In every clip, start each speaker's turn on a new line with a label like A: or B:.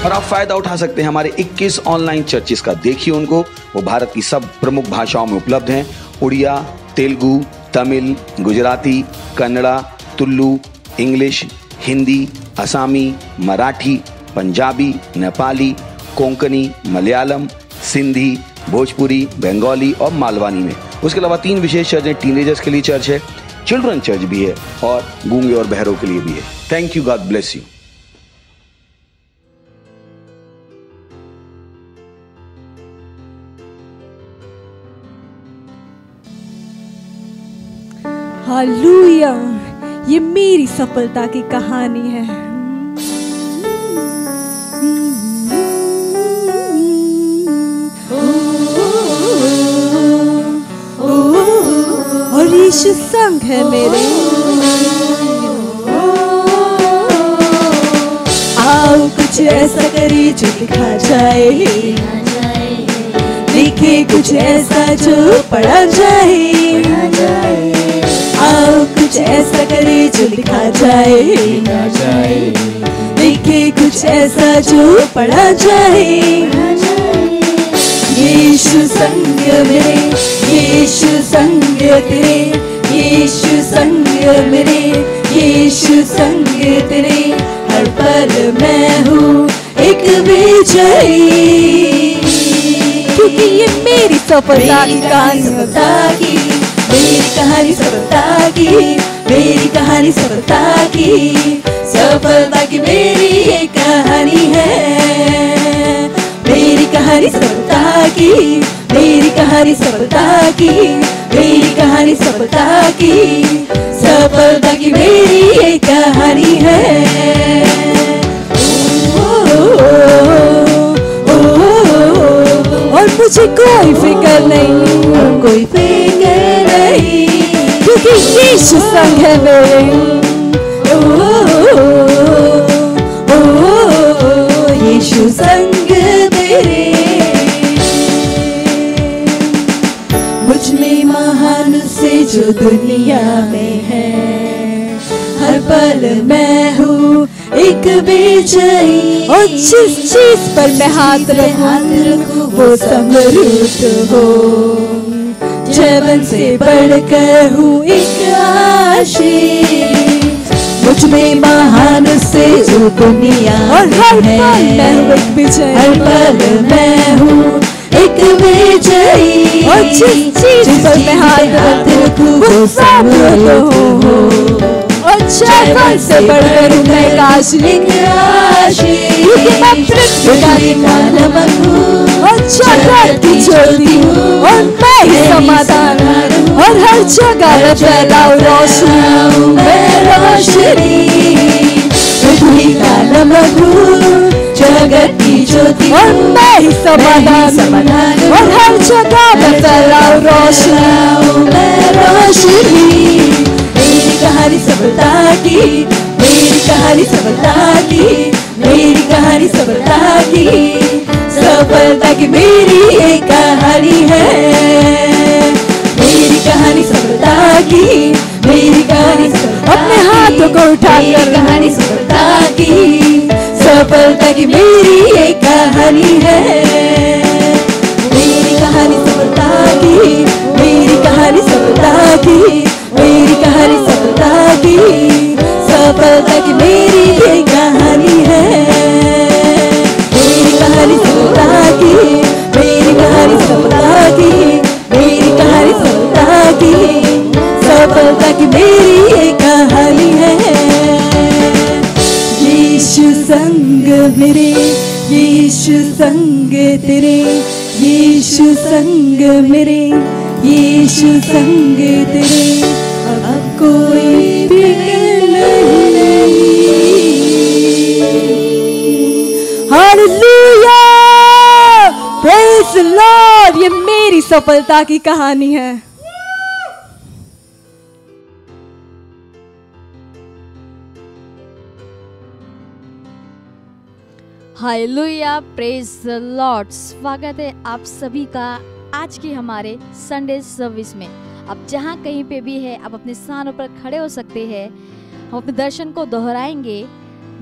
A: और आप फायदा उठा सकते हैं हमारे 21 ऑनलाइन चर्चेस का। देखिए उनको, वो भारत की सब प्रमुख भाषाओं में उपलब्ध हैं। उड़िया, तेलुगु, तमिल, गुजराती, कन्नड़ा, तुलु, इंग्लिश, हिंदी, असामी, मराठी, पंजाबी, नेपाली, कोंकणी, मलयालम, सिंधी, भोजपुरी, बंगाली और मालवानी में। उसके अलावा 3 विशेष चर्च हैं। टीनेजर्स के लिए चर्च है, चिल्ड्रन चर्च भी है और गूंगे और बहरों के लिए भी है। Thank you, God bless you.
B: Hallelujah, ये मेरी सफलता की कहानी है। और यीशु संग है मेरे। आओ कुछ ऐसा करे जो दिखा जाए, देखे कुछ ऐसा जो पढ़ा जाए। आओ कुछ ऐसा करे जो दिखा जाए, देखे कुछ ऐसा जो पढ़ा जाए। यीशु संग मेरे, यीशु संग तेरे, यीशु संग मेरे, यीशु संग तेरे। हर पल मैं हूँ एक विजयी, क्योंकि ये मेरी सफलता की कहानी। मेरी कहानी सफलता की, मेरी कहानी सफलता की, सफलता की मेरी ये कहानी है। मेरी कहानी सफलता की, मेरी कहानी सफलता की, मेरी कहानी सफलता की, सफलता की मेरी ये कहानी है। और मुझे कोई फिक्र नहीं, कोई फिक्र नहीं, क्योंकि यीशु संग है मेरे। यीशु संग तेरे। मुझ में महान से जो दुनिया में है, हर पल मैं हूँ एक विजयी। और जिस चीज पर मैं हाथ रखूं वो समृद्ध हो। जीवन से बढ़कर हूँ एक आशीष। मुझ में महान से जो दुनिया और हर पल मैं हूँ एक विजयी। हर पल मैं हूँ एक विजयी। और जिस चीज पर मैं हाथ रखूं वो समृद्ध हो। और जीवन से बढ़कर हूँ मैं आशीष, क्योंकि मैं पृथ्वी का नमक हूँ और जगत की ज्योति हूँ। और मैं ही समाधान और हर जगह मैं फैलाऊं रोशनी। मैं रोशनी पृथ्वी का नमक हूँ, जगत की ज्योति और मैं ही समाधान और हर जगह मैं फैलाऊं रोशनी। मैं रोशनी। मेरी कहानी सफलता की, मेरी कहानी सफलता की, मेरी कहानी सफलता की, सफलता की मेरी एक कहानी है। मेरी कहानी सफलता की, मेरी कहानी अपने हाथों को उठाकर कहानी सफलता की, सफलता की मेरी एक कहानी है। मेरी कहानी सफलता की, मेरी कहानी सफलता की, मेरी कहानी सफलता की, सफलता की मेरी ये कहानी है। मेरी कहानी सफलता की, मेरी कहानी सफलता की, मेरी कहानी सफलता की, सफलता की मेरी ये कहानी है। यीशु संग मेरे, यीशु संग तेरे, यीशु संग मेरे, यीशु संग तेरे। अब कोई फिक्र नहीं। Hallelujah, praise the Lord. ये मेरी सफलता की कहानी है।
C: Hallelujah, praise the Lord. स्वागत है आप सभी का आज की हमारे संडे सर्विस में। अब जहाँ कहीं पे भी है आप अपने स्थानों पर खड़े हो सकते हैं। हम अपने दर्शन को दोहराएंगे।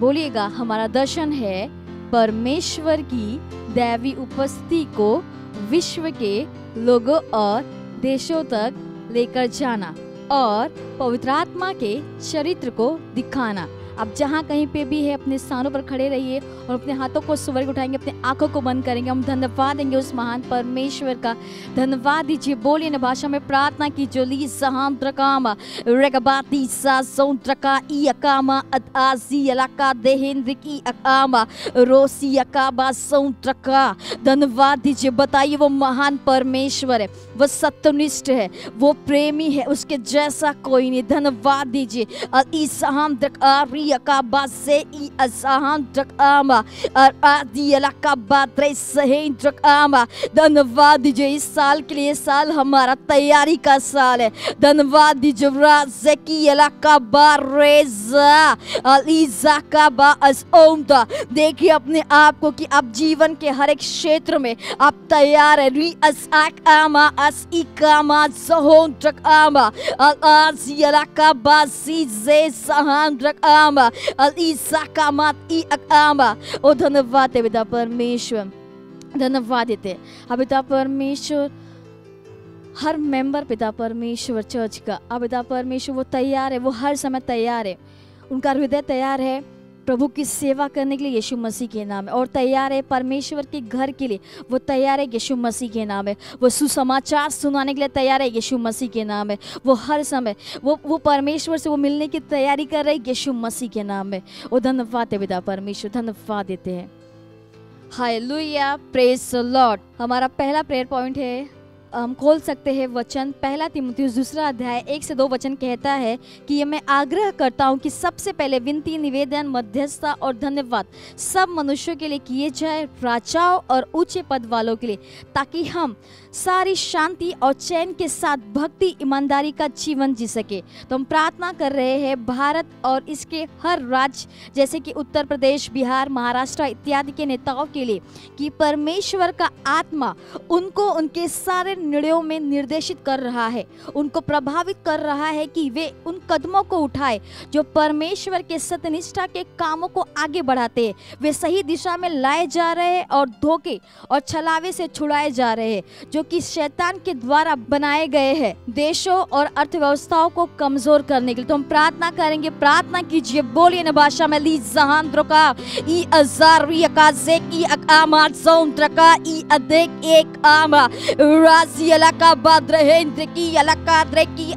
C: बोलिएगा, हमारा दर्शन है परमेश्वर की दैवी उपस्थिति को विश्व के लोगों और देशों तक लेकर जाना और पवित्र आत्मा के चरित्र को दिखाना। आप जहाँ कहीं पे भी है अपने स्थानों पर खड़े रहिए और अपने हाथों को स्वर्ग उठाएंगे, अपने आंखों को बंद करेंगे। हम धन्यवाद देंगे उस महान परमेश्वर का। धन्यवाद दीजिए, बोलिए न भाषा में प्रार्थना की। जो ली सहांद्रकामा रेगबाती सासोंद्रका ई अकामा अताजी अलका देहेंद्रिकी अकामा रोसी अकाबा सौंद्रका। धन्यवाद दीजिए। बताइए वो महान परमेश्वर है, वो सत्यनिष्ठ है, वो प्रेमी है, उसके जैसा कोई नहीं। धन्यवाद दीजिए। ई सहांद्रका Yakabaze I Asahandrakama Adialakabatre Sahendrakama। धन्यवाद दीजिए इस साल के लिए। साल हमारा तैयारी का साल है। धन्यवाद दीजिए। राज़ेकी अलकाबारेज़ा अलीज़ाकाबा असओमदा। देखिए अपने आप को कि आप जीवन के हर एक क्षेत्र में आप तैयार है। री असआकामा असइकामा ज़होंद्रकामा अलाज़ियलकाबाज़ीज़े सहांद्रकामा अलीज़ाकामात ई अकामा। ओ धन्यवाद है पिता परमेश्वर, धन्यवाद देते हैं पिता परमेश्वर। हर मेंबर पिता परमेश्वर चर्च का पिता परमेश्वर वो तैयार है, वो हर समय तैयार है। उनका हृदय तैयार है प्रभु की सेवा करने के लिए यीशु मसीह के नाम है, और तैयार है परमेश्वर के घर के लिए, वो तैयार है यीशु मसीह के नाम है। वो सुसमाचार सुनाने के लिए तैयार है यीशु मसीह के नाम है। वो हर समय वो परमेश्वर से वो मिलने की तैयारी कर रहे हैं यीशु मसीह के नाम में। वो धन्यवाद है पिता परमेश्वर, धन्यवाद देते हैं। Hallelujah, praise the Lord. हमारा पहला प्रेयर पॉइंट है, हम खोल सकते हैं वचन 1 तीमुथियुस 2 अध्याय 1 से 2 वचन कहता है कि ये मैं आग्रह करता हूँ कि सबसे पहले विनती, निवेदन, मध्यस्थता और धन्यवाद सब मनुष्यों के लिए किए जाए, राजाओं और ऊंचे पद वालों के लिए, ताकि हम सारी शांति और चैन के साथ भक्ति ईमानदारी का जीवन जी सके। तो हम प्रार्थना कर रहे हैं भारत और इसके हर राज्य जैसे कि उत्तर प्रदेश, बिहार, महाराष्ट्र इत्यादि के नेताओं के लिए कि परमेश्वर का आत्मा उनको उनके सारे निर्णयों में निर्देशित कर रहा है, उनको प्रभावित कर रहा है कि वे उन कदमों को उठाए जो परमेश्वर के सत्यनिष्ठा के कामों को आगे बढ़ाते हैं। वे सही दिशा में लाए जा रहे हैं और धोखे और छलावे से छुड़ाए जा रहे हैं जो कि शैतान के द्वारा बनाए गए हैं देशों और अर्थव्यवस्थाओं को कमजोर करने के लिए। तो हम प्रार्थना करेंगे, प्रार्थना कीजिए, बोलिए न भाषा में। ली जहांद्रका ई अजारियका ज़ेकी अकामा ज़ोंद्रका ई अदेक एक आमा राज़ी अलका बाद्रहेंद्र की अलका द्रेकी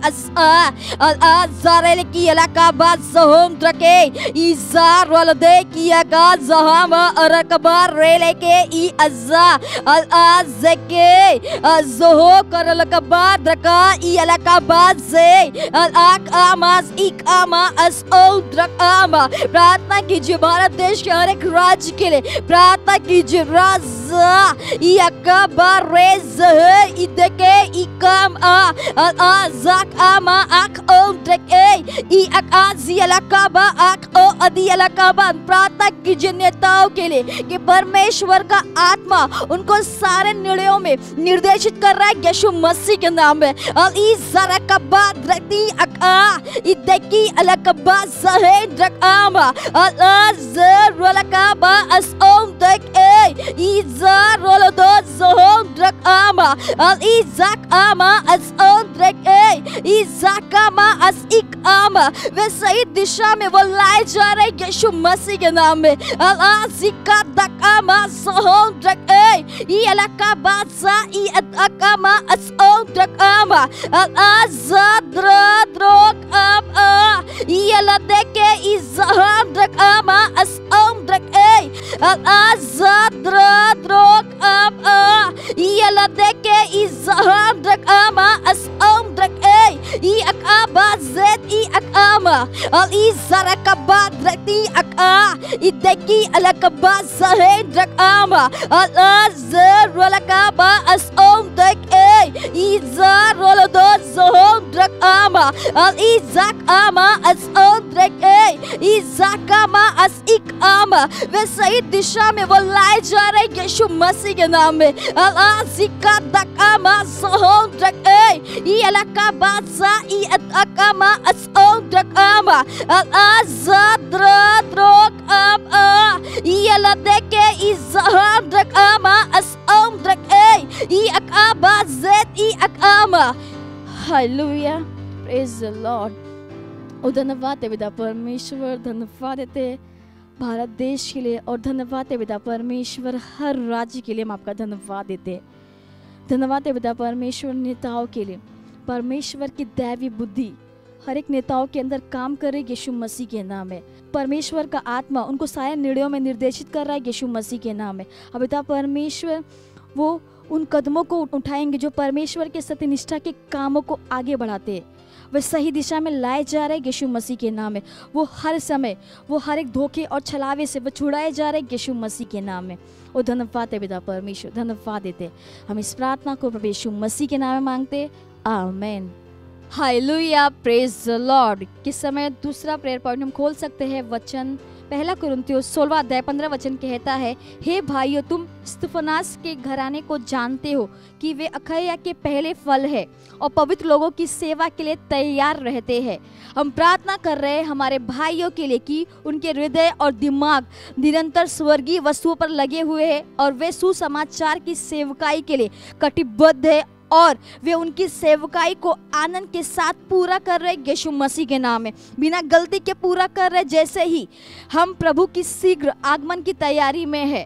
C: अज़ारेल की अलका बाज़होंद्रके इज़ार वलदे की अका ज़हामा अरकबार रेले के ई अज़ा अज़के ज़हो करलकबाद्रका ई अलका बाज़े अलाक आमास इक आमा असओद्रकामा। प्रार्थना कीजिए भारत देश के हर एक राज्य के लिए, प्रार्थना कीजिए। राज़ा ई अकबार रेज़ इदके इकाम आज़ाक आमा आख ओद्रके ई अकाज़ी अलकाबा आख ओ अदी अलकाबा। प्रार्थना कीजिए नेताओं के लिए कि परमेश्वर का आत्मा उनको सारे निर्णयों में निर्देशित कर रहा है यीशु मसीह के नाम में। अली ज़रकबा द्रती अका इदकी अलकबा ज़हेंद्रकामा अलाज़रलकाबा असओंदके इज़ारलदो ज़होंद्रकामा अलीज़ाकामा असओंद्रके इज़ाकामा असइकामा। वे सही दिशा में वो लाए जा रहे हैं यीशु मसीह के नाम में। अलाज़िका दकामा ज़होंद्रके ई अलकाबा ज़ा ई अकामा असओंद्रकामा अलाज़द्रद्रोक आ ई अलदके ई ज़हांद्रकामा असओंद्रके अलाज़द्रद्रोक आ ई अलदके ई ज़हांद्रकामा असओंद्रके ई अकाबा ज़ेत ई अकामा अली ज़रकबा द्रती अका इदकी अलकबा ज़हेंद्रकामा अलाज़रलकाबा असओंद्रके Iza rolodo zohom drak ama. Al izak ama as on drak izakama as ik ama. वे सही दिशा में वो लाए जा रहे यीशु मसीह के नाम में। अल आजिका दकामा zohom drak इलका बाजा इअकमा as on drak ama. Al azadra drok इला देके izaham drak ama as on drak इअकबा zet इअकमा। Hallelujah, praise the Lord. और धन्यवाद है पिता परमेश्वर, धन्यवाद देते भारत देश के लिए, और धन्यवाद है पिता परमेश्वर हर राज्य के लिए हम आपका धन्यवाद देते हैं। धन्यवाद है पिता परमेश्वर नेताओं के लिए, परमेश्वर की दैवी बुद्धि हर एक नेताओं के अंदर काम कर रही यीशु मसीह के नाम में। परमेश्वर का आत्मा उनको सारे निर्णयों में निर्देशित कर रहा है यीशु मसीह के नाम में। अब पिता परमेश्वर वो उन कदमों को उठाएंगे जो परमेश्वर के सत्यनिष्ठा के कामों को आगे बढ़ाते हैं, वे सही दिशा में लाए जा रहे यीशु मसीह के नाम में। वो हर समय वो हर एक धोखे और छलावे से वो छुड़ाए जा रहे यीशु मसीह के नाम में। और धन्यवाद है पिता परमेश्वर, धन्यवाद देते हम इस प्रार्थना को प्रभु यीशु मसीह के नाम में मांगते, आमीन। Hallelujah, praise the Lord. किस समय दूसरा प्रेयर पॉइंट हम खोल सकते हैं वचन 1 कुरिन्थियों 16 अध्याय 15 वचन कहता है, हे भाइयों, तुम स्तिफनास के घराने को जानते हो कि वे अखया के पहले फल है और पवित्र लोगों की सेवा के लिए तैयार रहते हैं। हम प्रार्थना कर रहे हैं हमारे भाइयों के लिए कि उनके हृदय और दिमाग निरंतर स्वर्गीय वस्तुओं पर लगे हुए हैं और वे सुसमाचार की सेवकाई के लिए कटिबद्ध है और वे उनकी सेवकाई को आनंद के साथ पूरा कर रहे यीशु मसीह के नाम में, बिना गलती के पूरा कर रहे। जैसे ही हम प्रभु की शीघ्र आगमन की तैयारी में है,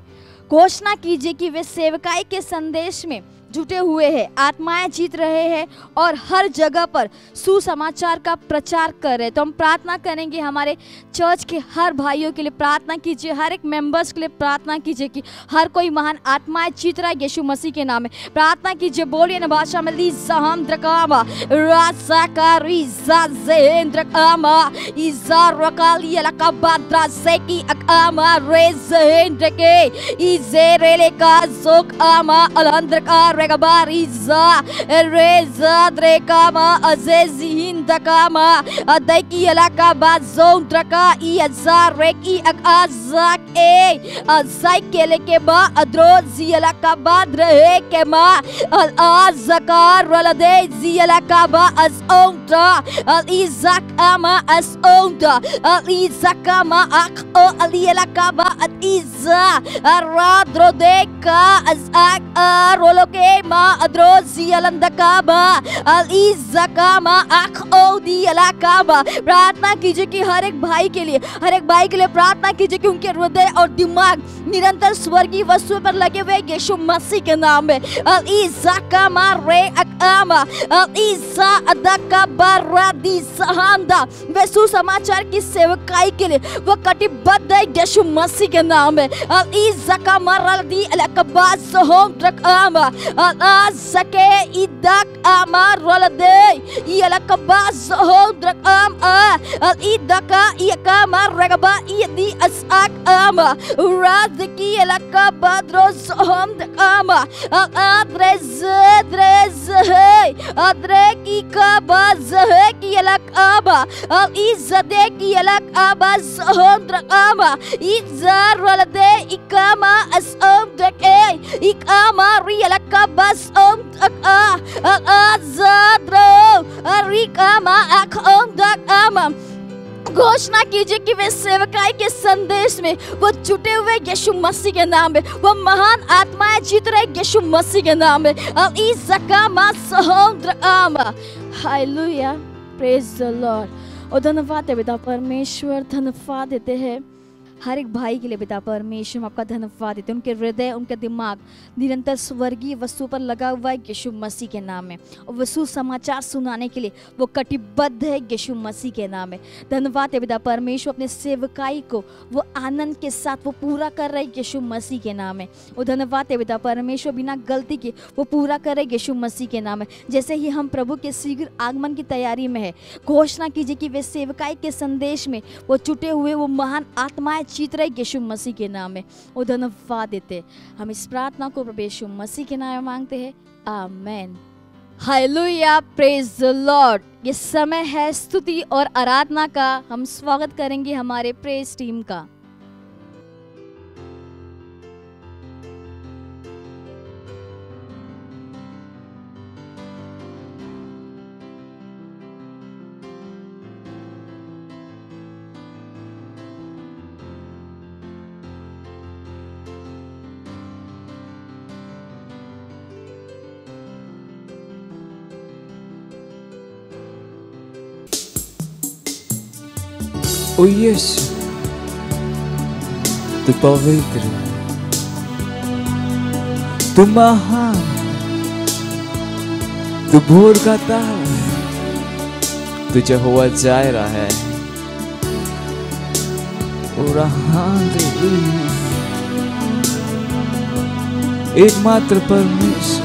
C: घोषणा कीजिए कि वे सेवकाई के संदेश में जुटे हुए हैं, आत्माएं जीत रहे हैं और हर जगह पर सुसमाचार का प्रचार कर रहे हैं। तो हम प्रार्थना करेंगे हमारे चर्च के हर भाइयों के लिए, प्रार्थना कीजिए हर एक मेंबर्स के लिए, प्रार्थना कीजिए कि हर कोई महान आत्माएं जीत रहा है यीशु मसीह के नाम में। प्रार्थना कीजिए, बोलिए ना भाषा में, लीज़ाहम द्रकामा रासाका रीज़ा ज़ेंद्रकामा इज़ा रकाली लकाबाद्रा सेकी अकामा रेज़ेंद्रके इज़ेरेले का ज़ोक आमा अलंद्रका रेगबारिज़ा रेज़ा द्रेकामा अज़ेज़िहिंदकामा अदैकी अलकाबा ज़ोंद्रका इज़ा रेकी अकाज़ाक अज़ाइकेले के बा अद्रोज़ी अलकाबा द्रहे के मा अज़कार वलदे ज़ी अलकाबा अज़ोंद्रा अज़ाक आमा अज़ोंद्रा अज़ाकामा अख़ो अली अलकाबा अज़ा अराद्रोदेका अज़ाक रोलोके मा अद्रोज़ी अलंदकाबा अज़ाकामा अख़ो दी अलकाबा। प्रार्थना कीजिए कि हर एक भाई के लिए प्रार्थना कीजिए कि उनके हृदय और दिमाग निरंतर स्वर्गीय वस्तुओं पर लगे हुए यीशु मसीह के नाम में। अज़ाकामा रे अकामा अज़ा अदकाबा रादी सहांदा, वे सुसमाचार की सेवकाई के लिए वो कटिबद्ध है यीशु मसीह के नाम में। अज़ाकामा रदी अलकबा सहोम द्रकामा अज़के इदक आमा रलदे अलकबा सहोम द्रकाम इदका इकामा रगबा इदी असक आमा राज़की अलकबा द्रोज़होम द्रकामा अद्रेज़ है अद्रे की काबा ज़हे की अलकाबा इज़दे की अलकाबा सहोम द्रकामा इज़ार वलदे इकामा असोम द्रके इकामा री अलकाबा सहोम द्रका अज़ाद्रो अरिकामा अखोम द्रकामा। घोषणा कीजिए कि वे सेवकाई के संदेश में वो जुटे हुए यीशु मसीह के नाम में, वो महान आत्माएं जीत रहे यीशु मसीह के नाम में। अब इस ज़कामा सहोंद्रामा। Hallelujah, praise the Lord. और धन्यवाद है पिता परमेश्वर, धन्यवाद देते हैं हर एक भाई के लिए पिता परमेश्वर, हम आपका धन्यवाद देते हैं। उनके हृदय, उनका दिमाग निरंतर स्वर्गीय वस्तु पर लगा हुआ है यीशु मसीह के नाम में, और वो सुसमाचार सुनाने के लिए वो कटिबद्ध है यीशु मसीह के नाम में। धन्यवाद है पिता परमेश्वर, अपने सेवकाई को वो आनंद के साथ वो पूरा कर रहे यीशु मसीह के नाम में। और धन्यवाद है पिता परमेश्वर, बिना गलती के वो पूरा कर रहे यीशु मसीह के नाम में। जैसे ही हम प्रभु के शीघ्र आगमन की तैयारी में है, घोषणा कीजिए कि वे सेवकाई के संदेश में वो जुटे हुए वो महान आत्माएं जीत रहे यीशु मसीह के नाम में। वो धन्यवाद देते हम इस प्रार्थना को प्रभु यीशु मसीह के नाम में मांगते हैं, आमीन। Hallelujah, praise the Lord. ये समय है स्तुति और आराधना का। हम स्वागत करेंगे हमारे प्रेज टीम का।
D: ओ यीशु, तू पवित्र, तू महान, तू भोर का तारा है, तू यहोवा जायरा है। एकमात्र परमेश्वर,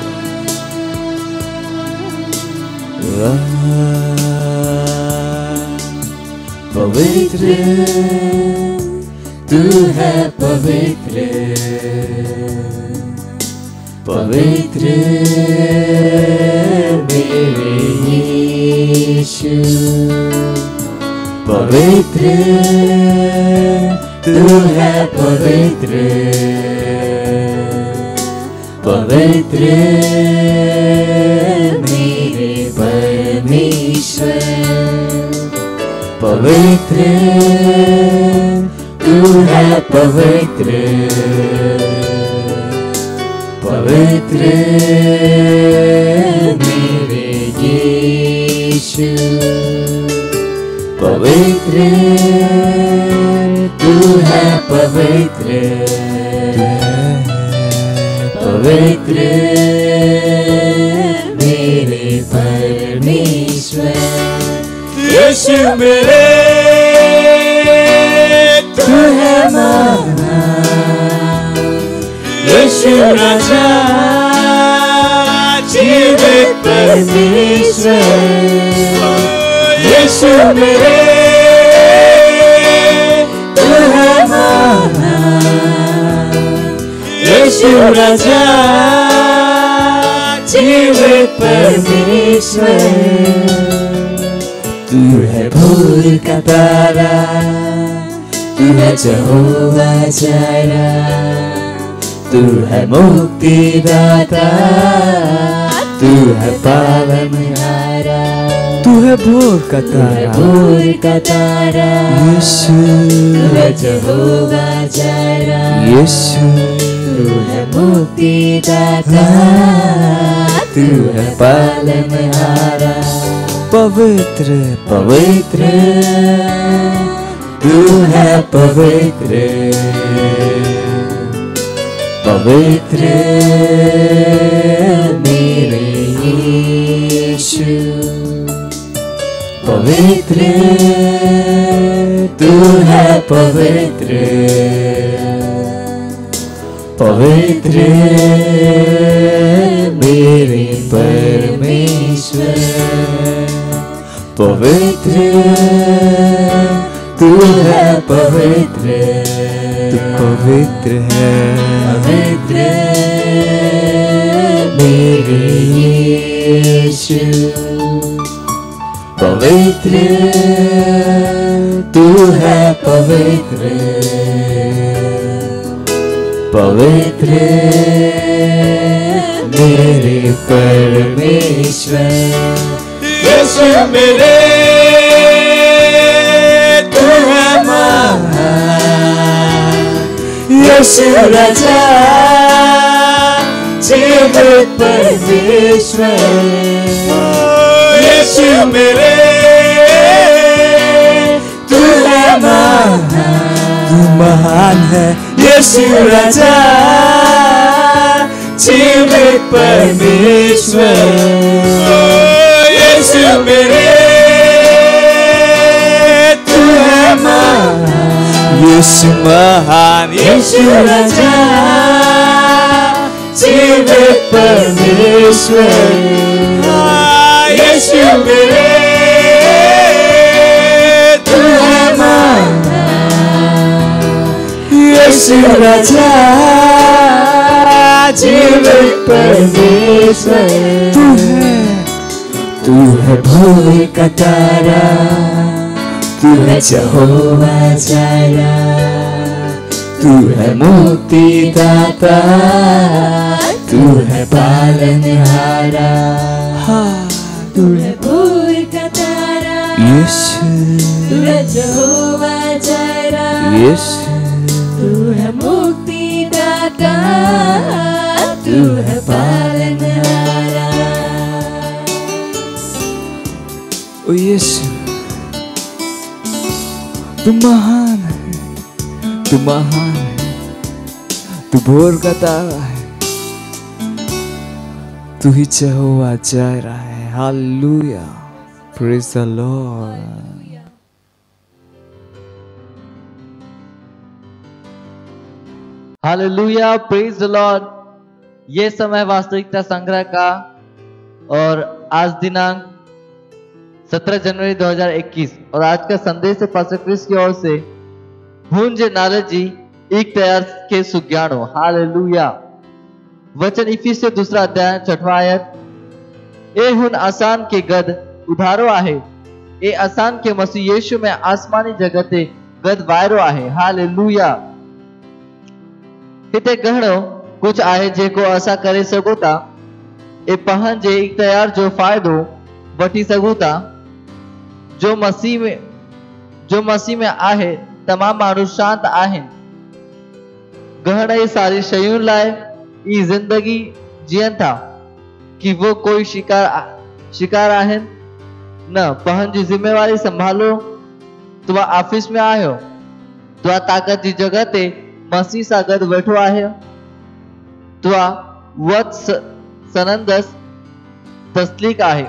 E: पवित्र तू है, पवित्र पवित्र मेरे यीशु, पवित्र तू है, पवित्र पवित्र मेरे परमेश्वर, पवित्र तू है, पवित्र पवित्र मेरे यीशु, पवित्र तू है, पवित्र पवित्र मेरे परमेश्वर, यीशु मेरे तू है महान, यीशु राजा जीवित परमेश्वर, यीशु मेरे तू है महान, यीशु राजा जीवित परमेश्वर, तू है भोर का तारा, तू है यहोवा जायरा, तू है मुक्तिदाता, तू है पालनहारा,
D: तू है भोर का तारा,
E: भोर का तारा,
D: यीशु,
E: तू है यहोवा जायरा,
D: यीशु,
E: तू है मुक्तिदाता, तू है पालनहारा,
D: पवित्र
E: पवित्र तू है, पवित्र पवित्र मेरे यीशु, पवित्र तू है, पवित्र पवित्र मेरे परमेश्वर, पवित्र तू है, पवित्र
D: तू पवित्र है,
E: पवित्र मेरे यीशु, पवित्र तू है, पवित्र पवित्र मेरे परमेश्वर, यीशु मेरे तू है महान, यीशु राजा जीवित परमेश्वर, यीशु मेरे तू है महान,
D: तू महान है,
E: यीशु राजा जीवित परमेश्वर, यीशु मेरे तू है महान,
D: यीशु महान,
E: यीशु राजा जीवित परमेश्वर, यीशु मेरे तू है महान, यीशु राजा जीवित परमेश्वर,
D: तू है
E: तू है भोर का तारा, तू है यहोवा जायरा, तू है मुक्ति दाता, तू है पालनहारा,
B: तू है भोर का तारा,
E: यीशु
B: तू है यहोवा जायरा,
E: यीशु
B: तू है मुक्ति दाता, तू है पालनहारा।
E: ओ यीशु तू महान है, तू महान है, तू भोर का तारा है, तू ही यहोवा जायरा है। Hallelujah, praise the Lord.
F: Hallelujah, praise the Lord. ये समय वास्तविकता संग्रह का और आज दिनांक 17 जनवरी 2021 और आज का संदेश है पास्टर क्रिस की ओर से भूंजे नाले जी एक तैयार के सुज्ञानो। हालेलुया। वचन इफिसियों 2 अध्याय 6 आयत। ए हुन आसान के गद उधारो आहे, ए आसान के मसीह यीशु में आसमानी जगते गद वायरो आहे। हालेलुया। हिते घणो कुछ आहे जेको असा करे सघो था। ए पहन जे एक तैयार जो फायदो वठी सघो था जो मसीह में आहे। तमाम माण्हू शांत आहिनि, घणे सारी शयुनि लाइ ई जिंदगी जियनि था कि वो कोई शिकार आहिनि न। पहन जी जिम्मेवारी संभालो। तुआ ऑफिस में आयो, तुआ ताकत जी जगह ते मसीह सां गॾु वेठो आहे। तुआ वत सनंदस तस्लीक आहे,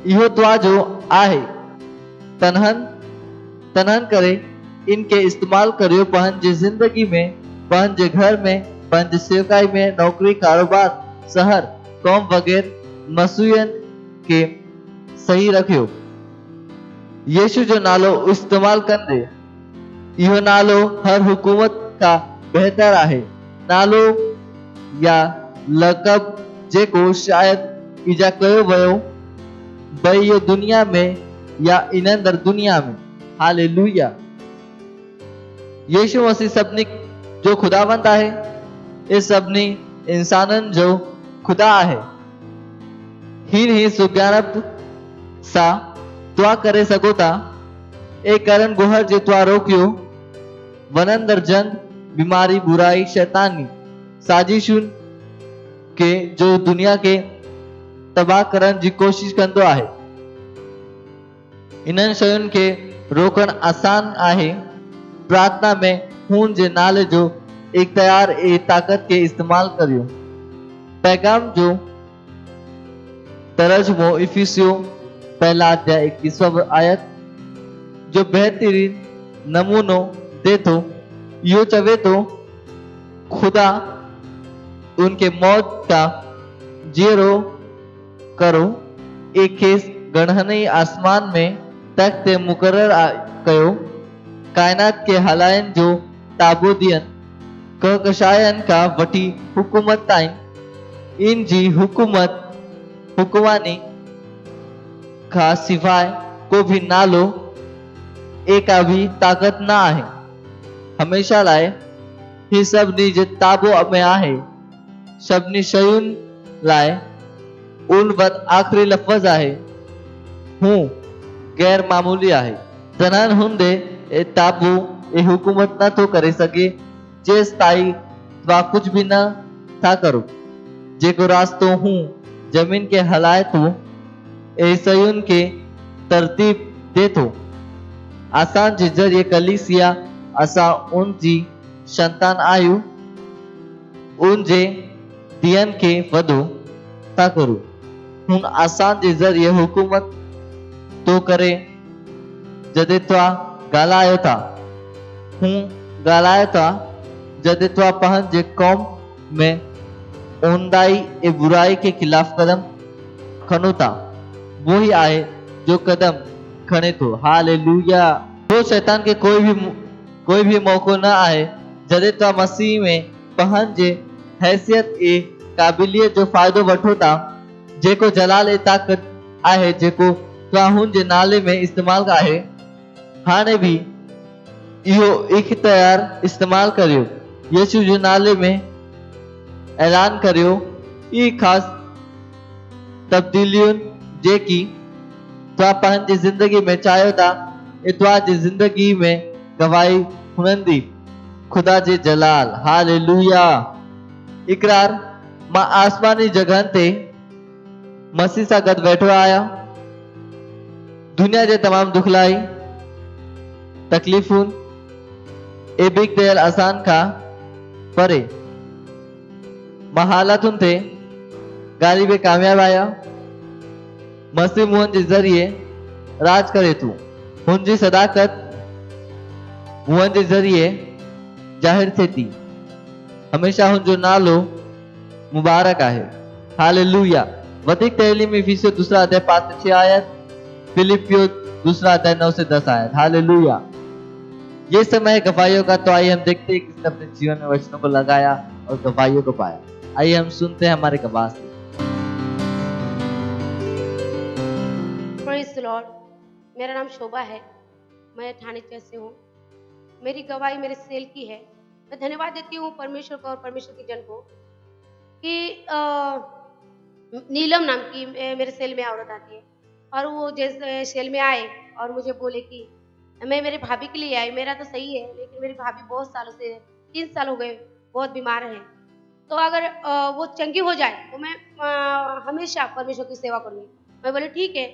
F: इहो तुआ जो आहे। तनहन करे इनके इस्तेमाल करियो पहन जी जिंदगी में, पहन जे घर में, पहन जी सेवकाई में, नौकरी, कारोबार, शहर, कौम वगैरह मसूयन के सही रखियो। यीशु जो नालो इस्तेमाल कंदे, इहो नालो हर हुकूमत का बेहतर आहे। नालो या लक़ब जेको शायद इजा कयो वयो भई इहो दुनिया में या इन अंदर दुनिया में। हालेलुया। यीशु मसीह सभिनी जो खुदावंद आहे, ये सभिनी इंसानन जो खुदा आहे। हिन ही सुज्ञानप सा दुआ करे सघो था। ए करन गुहर जे दुआ रोकियो वनंदर जंग, बीमारी, बुराई, शैतानी साजिशुन के जो दुनिया के तबाह करण जी कोशिश कंदो आहे। इन्हनि शयुनि के रोकण आसान आहे। प्रार्थना में खून जे नाले जो एक तैयार ए ताकत के इस्तेमाल करियो। पैगाम जो तर्जुमो इफिसियों 1 अध्याय 21 आयत जो बेहतरीन नमूनो दे तो यो चवे तो खुदा उनके मौत का जीरो करो। एक केस गणहनी आसमान में तख्त मुकर्रर कयो। कायनात के हलायन जो ताबूदियन कहकशायन का वटी हुकूमत ताईं इन जी हुकुमानी का सिवाय को भी नालो एका भी ताकत ना आहे। हमेशा लाए ही सभिनी जे ताबो में आहे। सभिनी शयुन लाए उन वक्त आखिरी लफ्ज आहे हूँ गैर मामूली आहे। तनन हुंदे ए ताबू ए हुकूमत न तो करे सके जेस ताई वा कुछ भी न था करो। जेको रास्तो हूँ जमीन के हलाए तो ए सयुन के तरतीब दे तो। आसान जे जरिए कलीसिया असा उन जी संतान आयु उन जे दियन के वधो था करू। हुन आसान जे जरिए हुकूमत तो करे जदे त्वा गालायो था। हूँ गालायो था जदे त्वा पहन जे कौम में ऊंदाई ए बुराई के खिलाफ कदम खनो था। वो ही आए जो कदम खने तो। हालेलुया। वो शैतान के कोई भी मौको न आए जदे त्वा मसीह में पहन जे हैसियत ए काबिलियत जो फायदो वठो था। जेको जलाल ए ताकत आहे जेको तव्हां हुन जे नाले में इस्तेमाल का आहे। हाणे भी इहो इख्तियार इस्तेमाल करियो, यीशु जे नाले में ऐलान करियो। ई खास तब्दीलियूं जेकी तव्हां पंहिंजी ज़िंदगी में चाहियो था, तव्हां जी ज़िंदगी में गवाही हुनंदी। खुदा जे जलाल, हालेलुया। इकरार, मां आसमानी जगहनि ते मसीह सां गॾु वेठो आहियां। दुनिया जे तमाम दुखलाई तकलीफ़ुनि ए बिग दियल आसान खां परे मां हालातुनि ते ग़ालिबे कामयाब आहियां। मसीह मुंहनि जे ज़रिए राज करे तू। हुन जी सदाकत मुंहनि जे ज़रिए ज़ाहिर थिए थी। हमेशा हुन जो नालो मुबारक आहे। हालेलुया। वधिक तैलीमी फीसद दूसरा अध्याय 5 से 6 आयत, फिलिपियो दूसरा अध्याय 9 से 10 आयत। हालेलुया। ये समय गवाहियों का, तो आइए हम देखते हैं किसने अपने जीवन में वचनों को लगाया और गवाहियों को पाया। आइए हम सुनते हैं हमारे गवाह से।
G: Praise the Lord. मेरा नाम शोभा है, मैं ठाणे चर्च से हूँ। मेरी गवाही मेरे सेल की है। मैं धन्यवाद देती हूँ परमेश्वर को और परमेश्वर के जन को कि नीलम नाम की मेरे सेल में औरत आती है और वो जैसे सेल में आए और मुझे बोले कि मैं मेरे भाभी के लिए आई। मेरा तो सही है, लेकिन मेरी भाभी बहुत सालों से 3 साल हो गए बहुत बीमार है, तो अगर वो चंगी हो जाए तो मैं हमेशा परमेश्वर की सेवा करूँगी। मैं बोले ठीक है,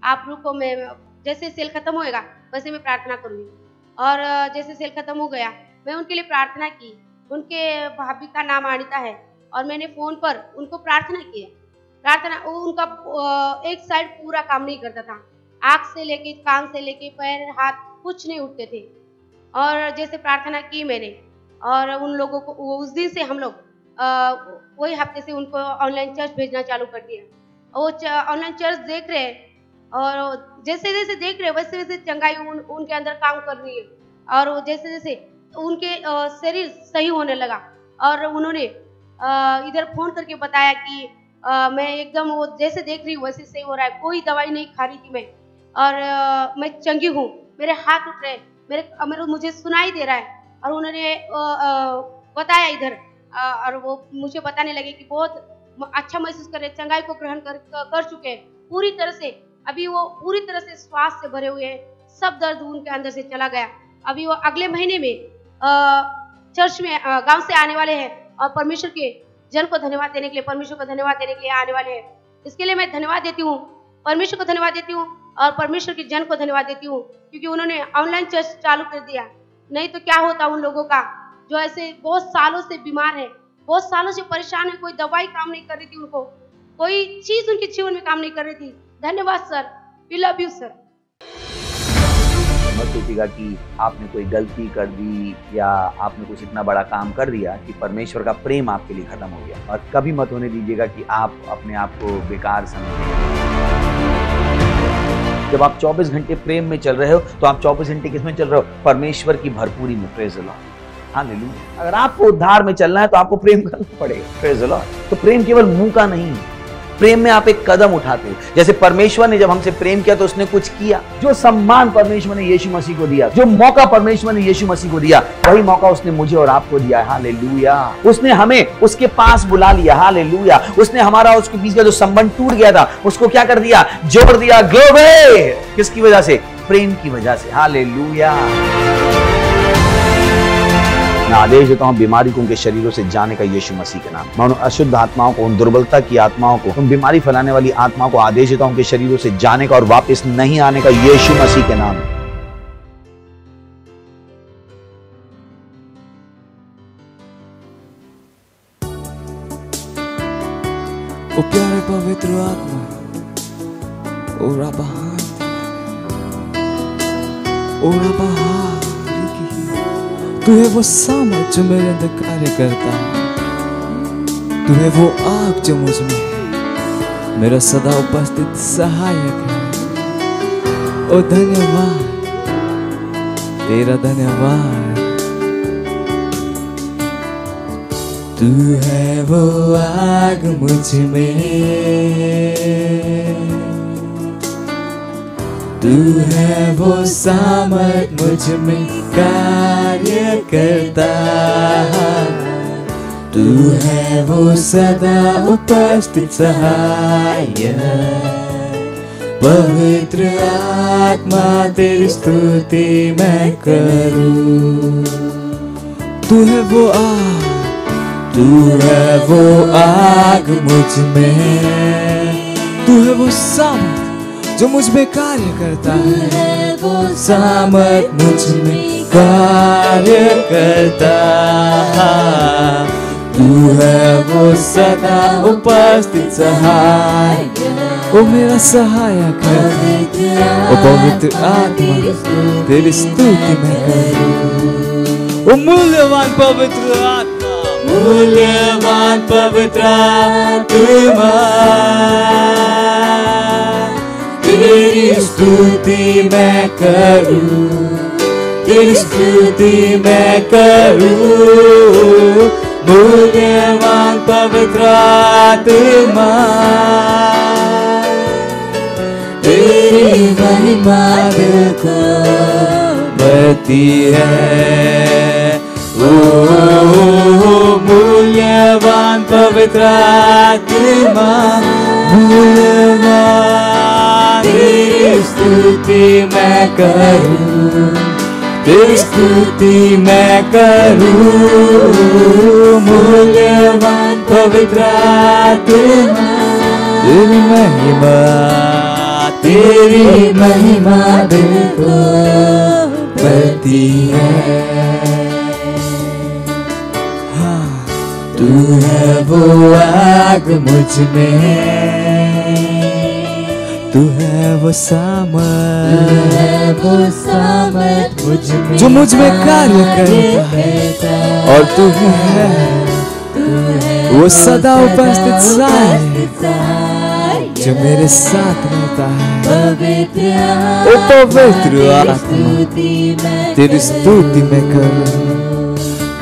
G: आप रुको, मैं जैसे सेल खत्म होएगा वैसे मैं प्रार्थना करूँगी। और जैसे सेल खत्म हो गया, मैं उनके लिए प्रार्थना की। उनके भाभी का नाम अनिता है और मैंने फ़ोन पर उनको प्रार्थना की। उनका एक साइड पूरा काम नहीं करता था, आँख से लेके कान से लेके पैर हाथ कुछ नहीं उठते थे। और जैसे प्रार्थना की मैंने, और उन लोगों को उस दिन से हम लोग वही हफ्ते से उनको ऑनलाइन चर्च भेजना चालू कर दिया। वो ऑनलाइन चर्च देख रहे हैं और जैसे जैसे देख रहे हैं वैसे वैसे चंगाई उनके अंदर काम कर रही है। और वो जैसे जैसे उनके शरीर सही होने लगा और उन्होंने इधर फोन करके बताया कि मैं एकदम वो जैसे देख रही हूँ वैसे सही हो रहा है, कोई दवाई नहीं खा रही थी मैं, और मैं चंगी हूँ, मेरे हाथ उठ रहे हैं, मेरे मुझे सुनाई दे रहा है। और उन्होंने बताया इधर, और वो मुझे बताने लगे कि बहुत अच्छा महसूस कर रहे, चंगाई को ग्रहण कर चुके हैं पूरी तरह से। अभी वो पूरी तरह से श्वास से भरे हुए हैं, सब दर्द उनके अंदर से चला गया। अभी वो अगले महीने में चर्च में गांव से आने वाले हैं और परमेश्वर के जन को धन्यवाद देने के लिए, परमेश्वर को धन्यवाद देने के लिए आने वाले हैं। इसके लिए मैं धन्यवाद देती हूँ, परमेश्वर को धन्यवाद देती हूँ और परमेश्वर के जन को धन्यवाद देती हूँ, क्योंकि उन्होंने ऑनलाइन चर्च चालू कर दिया। नहीं तो क्या होता उन लोगों का जो ऐसे बहुत सालों से बीमार है, बहुत सालों से परेशान है, कोई दवाई काम नहीं कर रही थी, उनको कोई चीज उनके जीवन में काम नहीं कर रही थी। धन्यवाद sir, we love you sir.
A: मत सोचिएगा कि आपने कोई गलती कर दी या आपने कुछ इतना बड़ा काम कर दिया कि परमेश्वर का प्रेम आपके लिए खत्म हो गया। और कभी मत होने दीजिएगा कि आप अपने आप को बेकार समझें। जब आप 24 घंटे प्रेम में चल रहे हो तो आप 24 घंटे किस में चल रहे हो? परमेश्वर की भरपूरी में। Praise the Lord, hallelujah. अगर आपको उद्धार में चलना है तो आपको प्रेम करना पड़ेगा। Praise the Lord. तो प्रेम केवल मुंह का नहीं, प्रेम में आप एक कदम उठाते हो। जैसे परमेश्वर ने जब हमसे प्रेम किया तो उसने कुछ किया। जो सम्मान परमेश्वर ने यीशु मसीह को दिया, जो मौका परमेश्वर ने यीशु मसीह को दिया, वही मौका उसने मुझे और आपको दिया। हालेलुया। उसने हमें उसके पास बुला लिया। हालेलुया। उसने हमारा उसके बीच का जो संबंध टूट गया था उसको क्या कर दिया? जोड़ दिया। ग्लोरी। किसकी वजह से? प्रेम की वजह से। हालेलुया। मैं आदेश देता हूं बीमारी को उनके शरीरों से जाने का यीशु मसीह के नाम। मैं उन अशुद्ध आत्माओं को, उन दुर्बलता की आत्माओं को, उन बीमारी फैलाने वाली आत्माओं को आदेश देता हूं उनके शरीरों से जाने का और वापस नहीं आने का यीशु मसीह के नाम।
E: ओ प्यारे पवित्र आत्मा, ओ रबा, ओ रबा, तू है वो सामर्थ जो मेरे अंदर कार्य करता है। तू है वो आग जो मुझ में है, मेरा सदा उपस्थित सहायक है। ओ धन्यवाद, तेरा धन्यवाद। तू है वो आग मुझ में, तू है वो सामर्थ मुझ में कार्य करता, तू है वो सदा उपस्थित सहायक। पवित्र आत्मा तेरी स्तुति मैं करूं। तू है वो आग, तू है वो आग मुझ में, तू है वो सामर्थ जो मुझ में कार्य करता है, वो सामर्थ मुझ में कार्य करता। तू है वो सदा उपस्थित सहायक, वो मेरा सहायक है। ओ पवित्र आत्मा तेरी स्तुति मैं करूं। ओ मूल्यवान पवित्र आत्मा, मूल्यवान पवित्र आत्मा, तेरी स्तुति मैं करूं, तेरी स्तुति मैं करूं। मूल्यवान पवित्र आत्मा, तेरी महिमा दिल को भरती है। ओ मूल्यवान पवित्र आत्मा, मूल्यवान तेरी स्तुति मैं करूं, तेरी स्तुति मैं करूं। मूल्यवान पवित्र आत्मा, तेरी महिमा, तेरी महिमा दिल को भरती है। हाँ, तू है वो आग मुझ में, तू है वो सामर्थ मुझ में, जो मुझ में कार्य करता है। और तू है वो सदा उपस्थित सहायक जो मेरे साथ रहता है। ओ पवित्र आत्मा तेरी स्तुति मैं करूं।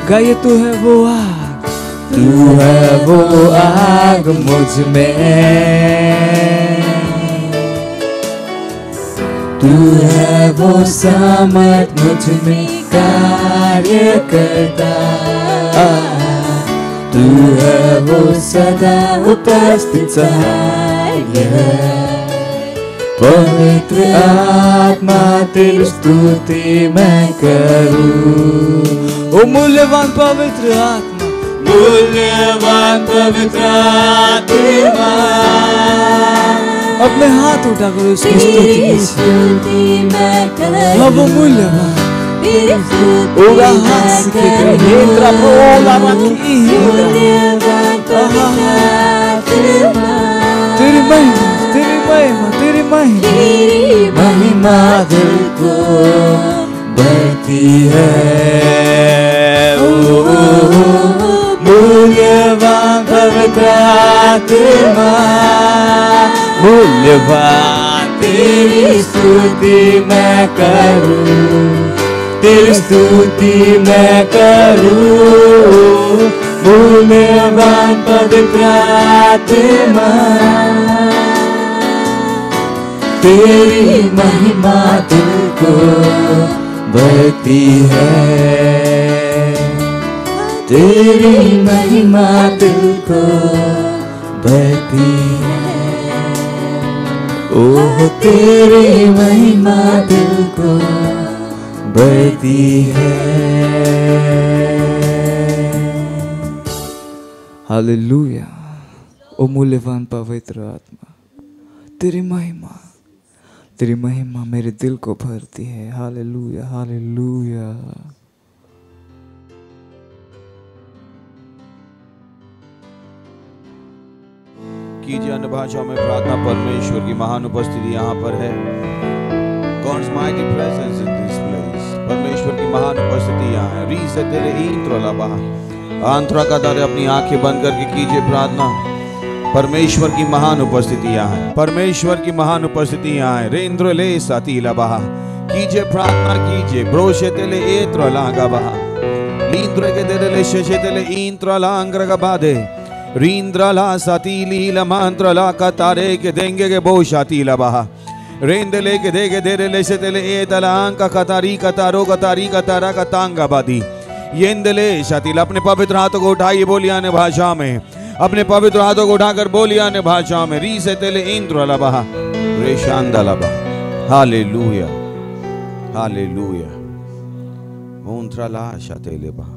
E: गाइए तू है वो आग, तू है वो आग मुझ में, तू है वो सामर्थ मुझ में कार्य करता। तू है वो सदा उपस्थित सहायक। पवित्र आत्मा तेरी स्तुति मैं करूं। ओ मूल्यवान पवित्र आत्मा, मूल्यवान पवित्र आत्मा, अपने हाथ उठा कर उसकी स्तुति मैं करूं। अब वो मूल्यवान ओगा हाथ के नेत्रा प्रोला रखी तेरी महिमा, तेरी महिमा, तेरी महिमा, महिमा दिल को भरती है। ओ मूल्यवान पवित्र आत्मा, मूल्यवान तेरी स्तुति मैं करूं, तेरी स्तुति मैं करूं। मूल्यवान पवित्र आत्मा, तेरी महिमा दिल को भरती है, तेरी महिमा दिल को भरती है। ओह तेरी महिमा दिल को भरती है। हालेलुया। ओ मूल्यवान पवित्र आत्मा, तेरी महिमा मेरे दिल को भरती है। Hallelujah, hallelujah.
A: कीजिए अन्य भाषाओं में प्रार्थना। परमेश्वर की महान उपस्थिति यहाँ पर है। God's mighty presence in this place. परमेश्वर की महान उपस्थिति यहाँ है। रीसे तेरे इंद्र लबा आंध्रा का दारे अपनी आंखें बंद करके कीजिए प्रार्थना। परमेश्वर की महान उपस्थिति यहाँ है। परमेश्वर की महान उपस्थिति यहाँ है। रेंद्र ले साती लबा कीजिए प्रार्थना कीजिए। ब्रोशे तेले एत्र लागा बहा लींद्र के तेरे ले शेशे तेले इंद्र लांग्र का बादे रींद्र ला साती लीला मंत्र ला का तारे के देंगे के बो शाती लबा
H: रेंदले के दे के दे ले से तेले ए तलांका कतारी कतारो कतारी कतारा कतांगा बादी येंदले शातिल। अपने पवित्र हाथों को उठाइए, बोलिए अन्य भाषा में, अपने पवित्र हाथों को उठाकर बोलिए अन्य भाषा में। री से तेले इंद्र लबा रेशांदा लबा। Hallelujah hallelujah. ओंत्रा ला शातेले बा।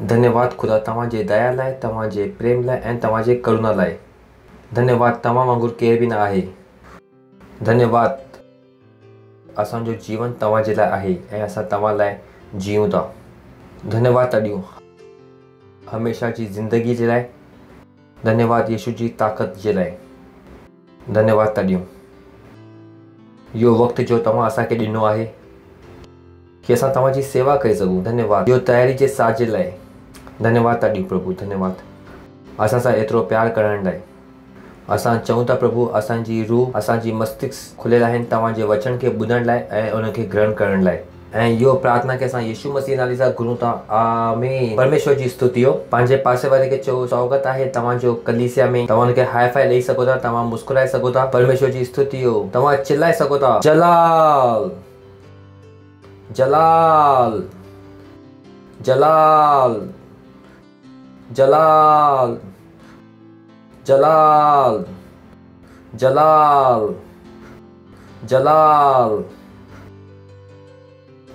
I: धन्यवाद खुदा तव्हांजे दया लाइ, तव्हांजे प्रेम लाइ ऐं तव्हांजे करुणा लाइ। धन्यवाद तव्हां वांगुरु केर बि न आहे। धन्यवाद असांजो जीवन तव्हांजे लाइ आहे ऐं असां तव्हां लाइ जीऊं था। धन्यवाद तॾियूं हमेशा जी ज़िंदगी जे लाइ। धन्यवाद यीशु जी ताक़त जे लाइ। धन्यवाद तॾियूं इहो वक़्तु जो तव्हां असांखे ॾिनो आहे कि असां तव्हांजी सेवा करे सघूं। धन्यवाद इहो तयारी जे साथ जे लाइ। धन्यवाद तॾियूं प्रभु। धन्यवाद असां सां एतिरो प्यार करण लाइ। असां चऊं था प्रभु असांजी रूह असांजी मस्तिष्क खुलियल आहिनि तव्हांजे वचन खे ॿुधण लाइ ऐं उनखे ग्रहण करण लाइ। ऐं इहो प्रार्थना खे असां यीशु मसीह नाले सां घुरूं था। आमीन। परमेश्वर जी स्तुति हो। पंहिंजे पासे वारे खे चओ स्वागत आहे तव्हांजो कलीसिया में। तव्हां हुनखे हाई फाई ॾेई सघो था, तव्हां मुस्कुराए सघो था। परमेश्वर जी स्तुति हो। तव्हां चिल्लाए सघो था जलाल जलाल जलाल जलाल जलाल जलाल जलाल।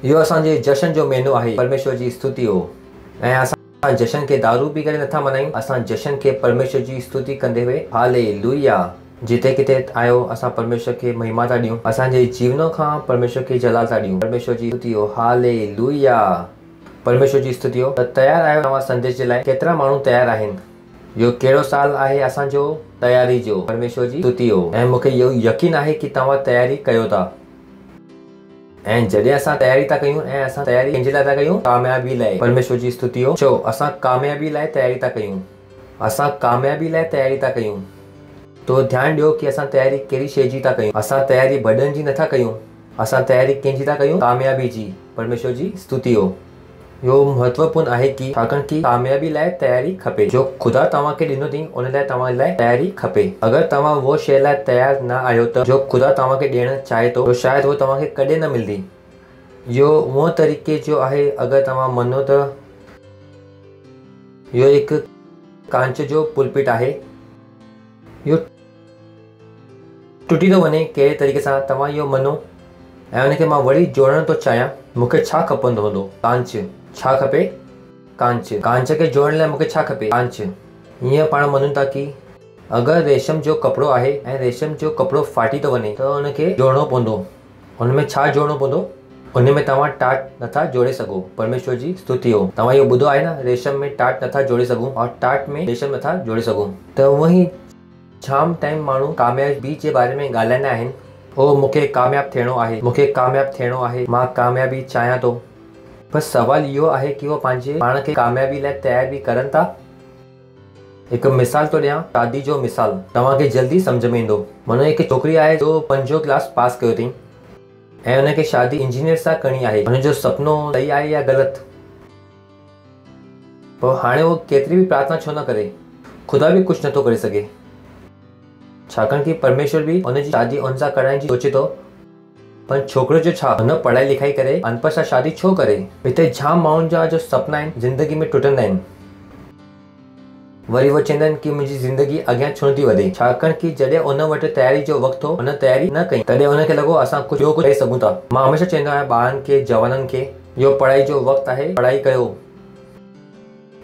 I: इहो असांजे जशन जो महीनो आहे। परमेश्वर जी स्तुति हो। ऐं असां जशन खे दारू पी करे नथा मल्हायूं, असां जशन खे परमेश्वर जी स्तुति कंदे हुए हालेलुया जिते किथे आयो असां परमेश्वर खे महिमा था ॾियूं। असांजे जीवनों खां परमेश्वर खे जलाल था ॾियूं। परमेश्वर जी स्तुति हो। हालेलुया। परमेश्वर जी स्तुति हो। त तयार आहियो तव्हां संदेश जे लाइ? केतिरा माण्हू तयार आहिनि? इहो कहिड़ो साल आहे असांजो तयारी जो? परमेश्वर जी स्तुति हो। ऐं मूंखे इहो यकीन आहे कि तव्हां तयारी कयो था। ऐं जॾहिं असां तयारी था कयूं ऐं असां तयारी कंहिंजे लाइ था कयूं? कामयाबी लाइ। परमेश्वर जी स्तुति हो। चओ असां कामयाबी लाइ तयारी था कयूं। असां कामयाबी लाइ तयारी था कयूं। तो ध्यानु ॾियो कि असां तयारी कहिड़ी शइ जी था कयूं। असां तयारी भॼन जी नथा कयूं, असां तयारी कंहिंजी था कयूं? कामयाबी जी। परमेश्वर जी स्तुति हो। इहो महत्वपूर्ण आहे कि छाकाणि कि कामयाबी लाइ तयारी खपे। जो ख़ुदा तव्हांखे ॾिनो अथई उन लाइ तव्हां लाइ तयारी खपे। अगरि तव्हां उहो शइ लाइ तयारु न आहियो त जो ख़ुदा तव्हांखे ॾियणु चाहे थो तो शायदि उहो तव्हांखे कॾहिं न मिलंदी। इहो उहो तरीक़े जो आहे। अगरि तव्हां मञो त इहो हिकु कांच जो पुलपिट आहे। इहो टुटी थो वञे कहिड़े तरीक़े सां। तव्हां इहो मञो ऐं उनखे मां वरी जोड़णु थो चाहियां। मूंखे छा खपंदो हूंदो? कांच। छा खपे? कांच। कांच खे जोड़ण लाइ मूंखे छा खपे? कांच। हीअं पाण मञूं था कि अगरि रेशम जो कपिड़ो आहे ऐं रेशम जो कपिड़ो फाटी थो वञे त उनखे जोड़णो पवंदो। हुनमें छा जोड़णो पवंदो? उनमें तव्हां टाट नथा जोड़े सघो। परमेश्वर जी स्तुति हो। तव्हां इहो ॿुधो आहे न, रेशम में टाट नथा जोड़े सघूं और टाट में रेशम नथा जोड़े सघूं। त उअं जाम टाइम माण्हू कामयाबी जे बारे में ॻाल्हाईंदा आहिनि। ओ मूंखे कामयाबु थियणो आहे, मूंखे कामयाबु थियणो आहे, मां कामयाबी चाहियां थो। पर सवाल इहो आहे कि उहो पंहिंजे पाण खे कामयाबी लाइ तयार बि करनि था। हिकु मिसाल थो ॾियां, शादी जो मिसाल तव्हांखे जल्दी सम्झ में ईंदो। माना हिकु छोकिरी आहे जो 5 क्लास पास कयो अथई ऐं हुनखे शादी इंजीनियर सां करणी आहे। हुनजो सुपिनो सही आहे या ग़लति? पोइ हाणे उहो केतिरी बि प्रार्थना छो न करे, ख़ुदा बि कुझु नथो करे सघे। छाकाणि कि परमेश्वर बि हुनजी शादी हुन सां कराइण जी सोचे थो। पर छोकिरो जो छा, हुन पढ़ाई लिखाई करे अनपढ़ सां शादी छो करे? हिते जाम माण्हुनि जा जो सुपिना आहिनि ज़िंदगी में टुटंदा आहिनि। वरी उहो चवंदा आहिनि कि मुंहिंजी ज़िंदगी अॻियां छो नथी वधे? छाकाणि कि जॾहिं उन वटि तयारी जो वक़्तु हो हुन तयारी न कई, तॾहिं हुनखे लॻो असां कुझु ॿियो कुझु करे सघूं था। मां हमेशह चवंदो आहियां ॿारनि खे, जवाननि खे, इहो पढ़ाई जो वक़्तु आहे, पढ़ाई कयो।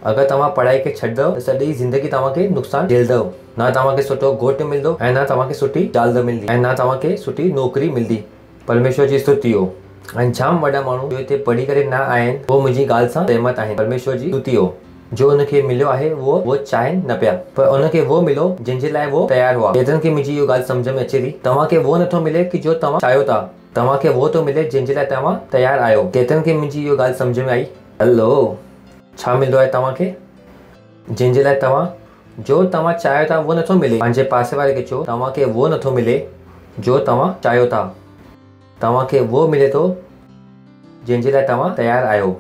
I: अगरि तव्हां पढ़ाई खे छॾंदव त सॼी ज़िंदगी तव्हांखे नुक़सानु झेलंदव। न तव्हांखे सुठो घोटु मिलंदो ऐं न तव्हांखे सुठी ज़ाल मिलंदी ऐं न तव्हांखे सुठी नौकरी मिलंदी। परमेश्वर जी स्तुति हो। ऐं जाम वॾा माण्हू जो हिते पढ़ी करे न आया आहिनि उहो मुंहिंजी ॻाल्हि सां सहमत आहिनि। परमेश्वर जी स्तुति हो। जो हुनखे मिलियो आहे उहो चाहिनि न पिया, पर हुनखे उहो मिलो जंहिंजे लाइ उहो तयारु हुआ। केतिरनि खे मुंहिंजी इहो ॻाल्हि सम्झ में अचे थी। तव्हांखे उहो नथो मिले कि जो तव्हां चाहियो था, तव्हांखे उहो थो मिले जंहिंजे लाइ तव्हां तयारु आहियो। केतिरनि खे मुंहिंजी इहो ॻाल्हि सम्झ में आई? हलो, छा मिलंदो आहे तव्हांखे? जंहिंजे लाइ जो तव्हां चाहियो था उहो नथो मिले। पंहिंजे पासे वारे खे चओ तव्हांखे उहो नथो मिले जो तव्हां चाहियो था, तव्हांखे उहो मिले थो जंहिंजे लाइ तव्हां तयारु आहियो।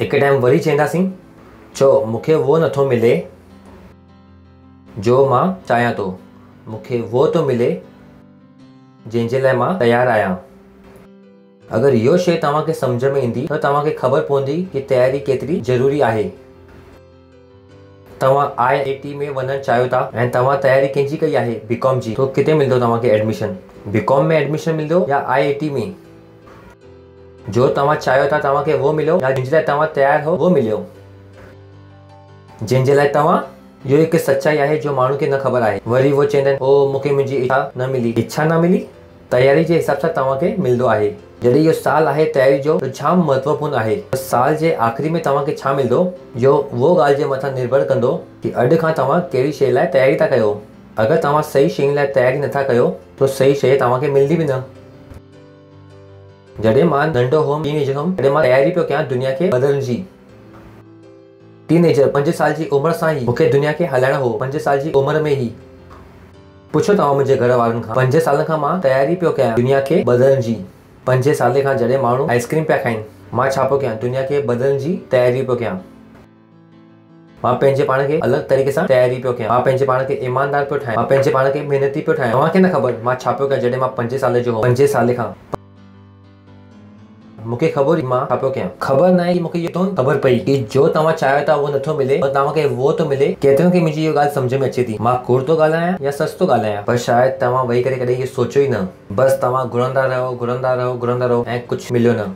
I: हिकु टाइम वरी चवंदासीं, चओ मूंखे उहो नथो मिले जो मां चाहियां थो, मूंखे उहो थो मिले जंहिंजे लाइ मां तयारु आहियां। अगरि इहो शइ तव्हांखे सम्झ में ईंदी त तव्हांखे ख़बर पवंदी कि तयारी केतिरी ज़रूरी आहे। तव्हां IIT में वञणु चाहियो था ऐं तव्हां तयारी कंहिंजी कई आहे BCom जी, तो किथे मिलंदो तव्हांखे एडमिशन? BCom में एडमिशन मिलंदो या IIT में? जो तव्हां चाहियो था तव्हांखे वो मिलियो या जंहिंजे लाइ तव्हां तयारु हो वो मिलियो? जंहिंजे लाइ तव्हां, इहो हिकु सच्चाई आहे जो माण्हू खे न ख़बर आहे। वरी वो चवंदा आहिनि ओ मूंखे मुंहिंजी इच्छा न मिली। इच्छा न मिली? तयारी जे हिसाब सां तव्हांखे मिलंदो आहे। जॾहिं इहो साल आहे तयारी जो त जाम महत्वपूर्ण आहे। साल जे आख़िरी में तव्हांखे छा मिलंदो इहो वो ॻाल्हि जे मथां निर्भर कंदो कि अॼु खां तव्हां कहिड़ी शइ लाइ तयारी था कयो। अगरि तव्हां सही शइ लाइ तयारी नथा कयो त सही शइ तव्हांखे मिलंदी बि न। जॾहिं मां नंढो हुउमि, टीनेजर हुउमि, तॾहिं मां तयारी पियो कयां दुनिया खे बदलण जी। टीनेजर 5 साल जी उमिरि सां ई मूंखे दुनिया खे हलाइणो हो। 5 साल जी उमिरि में ई पुछो तव्हां मुंहिंजे घर वारनि खां। 5 साल खां मां तयारी पियो कयां दुनिया खे बदलण जी। 5 साल खां जॾहिं माण्हू आइस्क्रीम पिया खाइनि, मां छा पियो कयां? दुनिया खे बदलण जी तयारी पियो कयां। मां पंहिंजे पाण खे अलॻि तरीक़े सां तयारी पियो कयां। मां पंहिंजे पाण खे ईमानदार पियो ठाहियां। मां पंहिंजे पाण खे महिनती पियो ठाहियां। तव्हांखे न ख़बर मां छा पियो कयां जॾहिं मां 5 साल जो हो। 5 साल खां मूंखे ख़बर ई मां छा पियो कयां। ख़बर न आहे कि मूंखे इहो ख़बर पई कि जो तव्हां चाहियो था उहो नथो मिले और तव्हांखे वो थो मिले। केतिरनि खे मुंहिंजी इहो ॻाल्हि सम्झ में अचे थी। मां कूड़ थो ॻाल्हायां या सच थो ॻाल्हायां, पर शायदि तव्हां वेही करे कॾहिं इहो सोचो ई न। बसि तव्हां घुरंदा रहो ऐं कुझु मिलियो न।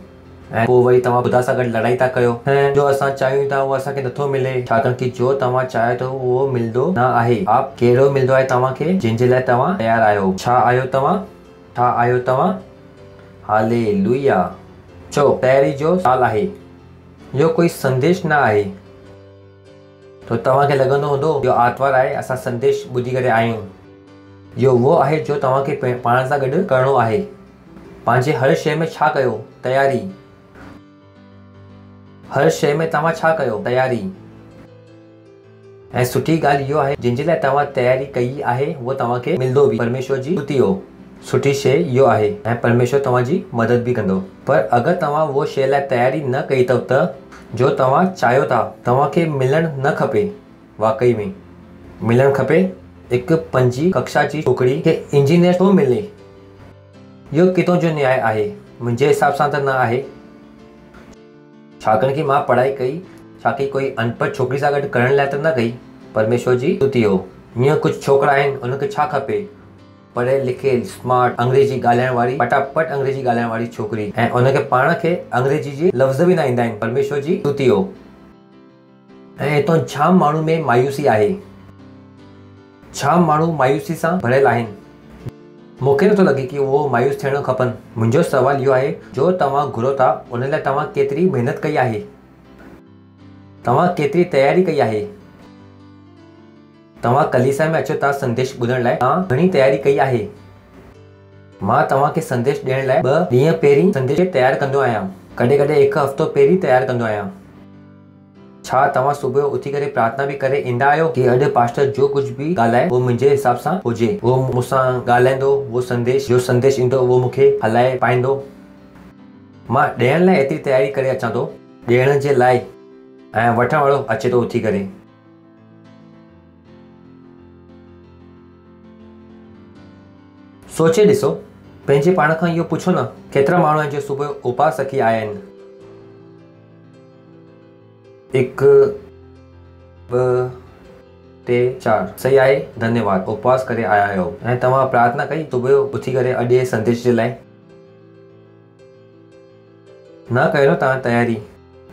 I: ऐं पोइ वरी तव्हां ख़ुदा सां गॾु लड़ाई था कयो ऐं जो असां चाहियूं था उहो असांखे नथो मिले। छाकाणि कि जो तव्हां चाहियो था उहो मिलंदो न आहे। आप कहिड़ो मिलंदो आहे तव्हांखे जंहिंजे लाइ तव्हां तयारु आहियो। छा आहियो तव्हां? हालेलुया। चो तयारी जो साल आहे। इहो कोई संदेश न आहे। तो तव्हांखे लॻंदो हूंदो इहो आर्तवार आहे, असां संदेश ॿुधी करे आहियूं। इहो वो आहे जो तव्हांखे पाण सां गॾु करिणो आहे। पंहिंजे हर शइ में छा कयो? तयारी। हर शइ में तव्हां छा कयो? तयारी। ऐं सुठी ॻाल्हि इहो आहे जंहिंजे लाइ तव्हां तयारी कई आहे उहो तव्हांखे मिलंदो बि। परमेश्वर जी स्तुति हो। सुठी शइ इहो आहे ऐं परमेश्वर तव्हांजी मदद बि कंदो। पर अगरि तव्हां वो शइ लाइ तयारी न कई अथव त जो तव्हां चाहियो था तव्हांखे मिलणु न खपे। वाकई में मिलणु खपे। हिकु 5वीं कक्षा जी छोकिरी खे इंजीनियर थो मिले, इहो किथां जो न्याय आहे? मुंहिंजे हिसाब सां त न आहे। छाकाणि कि मां पढ़ाई कई, छाकि कोई अनपढ़ छोकिरी सां गॾु करण लाइ त न कई। परमेश्वर जी स्तुति हो। हीअं कुझु छोकिरा आहिनि उनखे छा खपे? पढ़े लिखे स्मार्ट अंग्रेजी ॻाल्हाइण वारी, फटाफट अंग्रेजी ॻाल्हाइण वारी छोकिरी, ऐं उनखे पाण खे अंग्रेजी जी लफ़्ज़ बि न ईंदा आहिनि। परमेश्वर जी स्तुति हो। ऐं हितां जाम माण्हू में मायूसी आहे। जाम माण्हू मायूसी सां भरियल आहिनि। मूंखे नथो लॻे कि उहो मायूस थियणु खपनि। मुंहिंजो सवाल इहो आहे जो तव्हां घुरो था उन लाइ तव्हां केतिरी महिनत कई आहे? तव्हां केतिरी तयारी कई आहे? तव्हां कलीसिया में अचो था संदेश ॿुधण लाइ, तव्हां घणी तयारी कई आहे? मां तव्हांखे संदेश ॾियण लाइ 2 ॾींहं पहिरीं संदेश तयारु कंदो आहियां। कॾहिं कॾहिं 1 हफ़्तो पहिरीं तयारु कंदो आहियां। छा तव्हां सुबुह उथी करे प्रार्थना बि करे ईंदा आहियो कि अॼु पास्टर जो कुझु बि ॻाल्हाए उहो मुंहिंजे हिसाब सां हुजे, उहो मूंसां ॻाल्हाईंदो, उहो संदेश ईंदो उहो मूंखे हलाए पाईंदो? मां ॾियण लाइ एतिरी तयारी करे अचां थो, ॾियण जे लाइ, ऐं वठण वारो अचे थो उथी करे। सोचे ॾिसो, पंहिंजे पाण खां इहो पुछो न, केतिरा माण्हू आहिनि जो सुबुह उपवास रखी आया आहिनि? 1 2 3 4 सही आहे। धन्यवाद। उपवास करे आया आहियो ऐं तव्हां प्रार्थना कई सुबुह उथी करे अॼु जे संदेश जे लाइ? न कयो न तव्हां तयारी।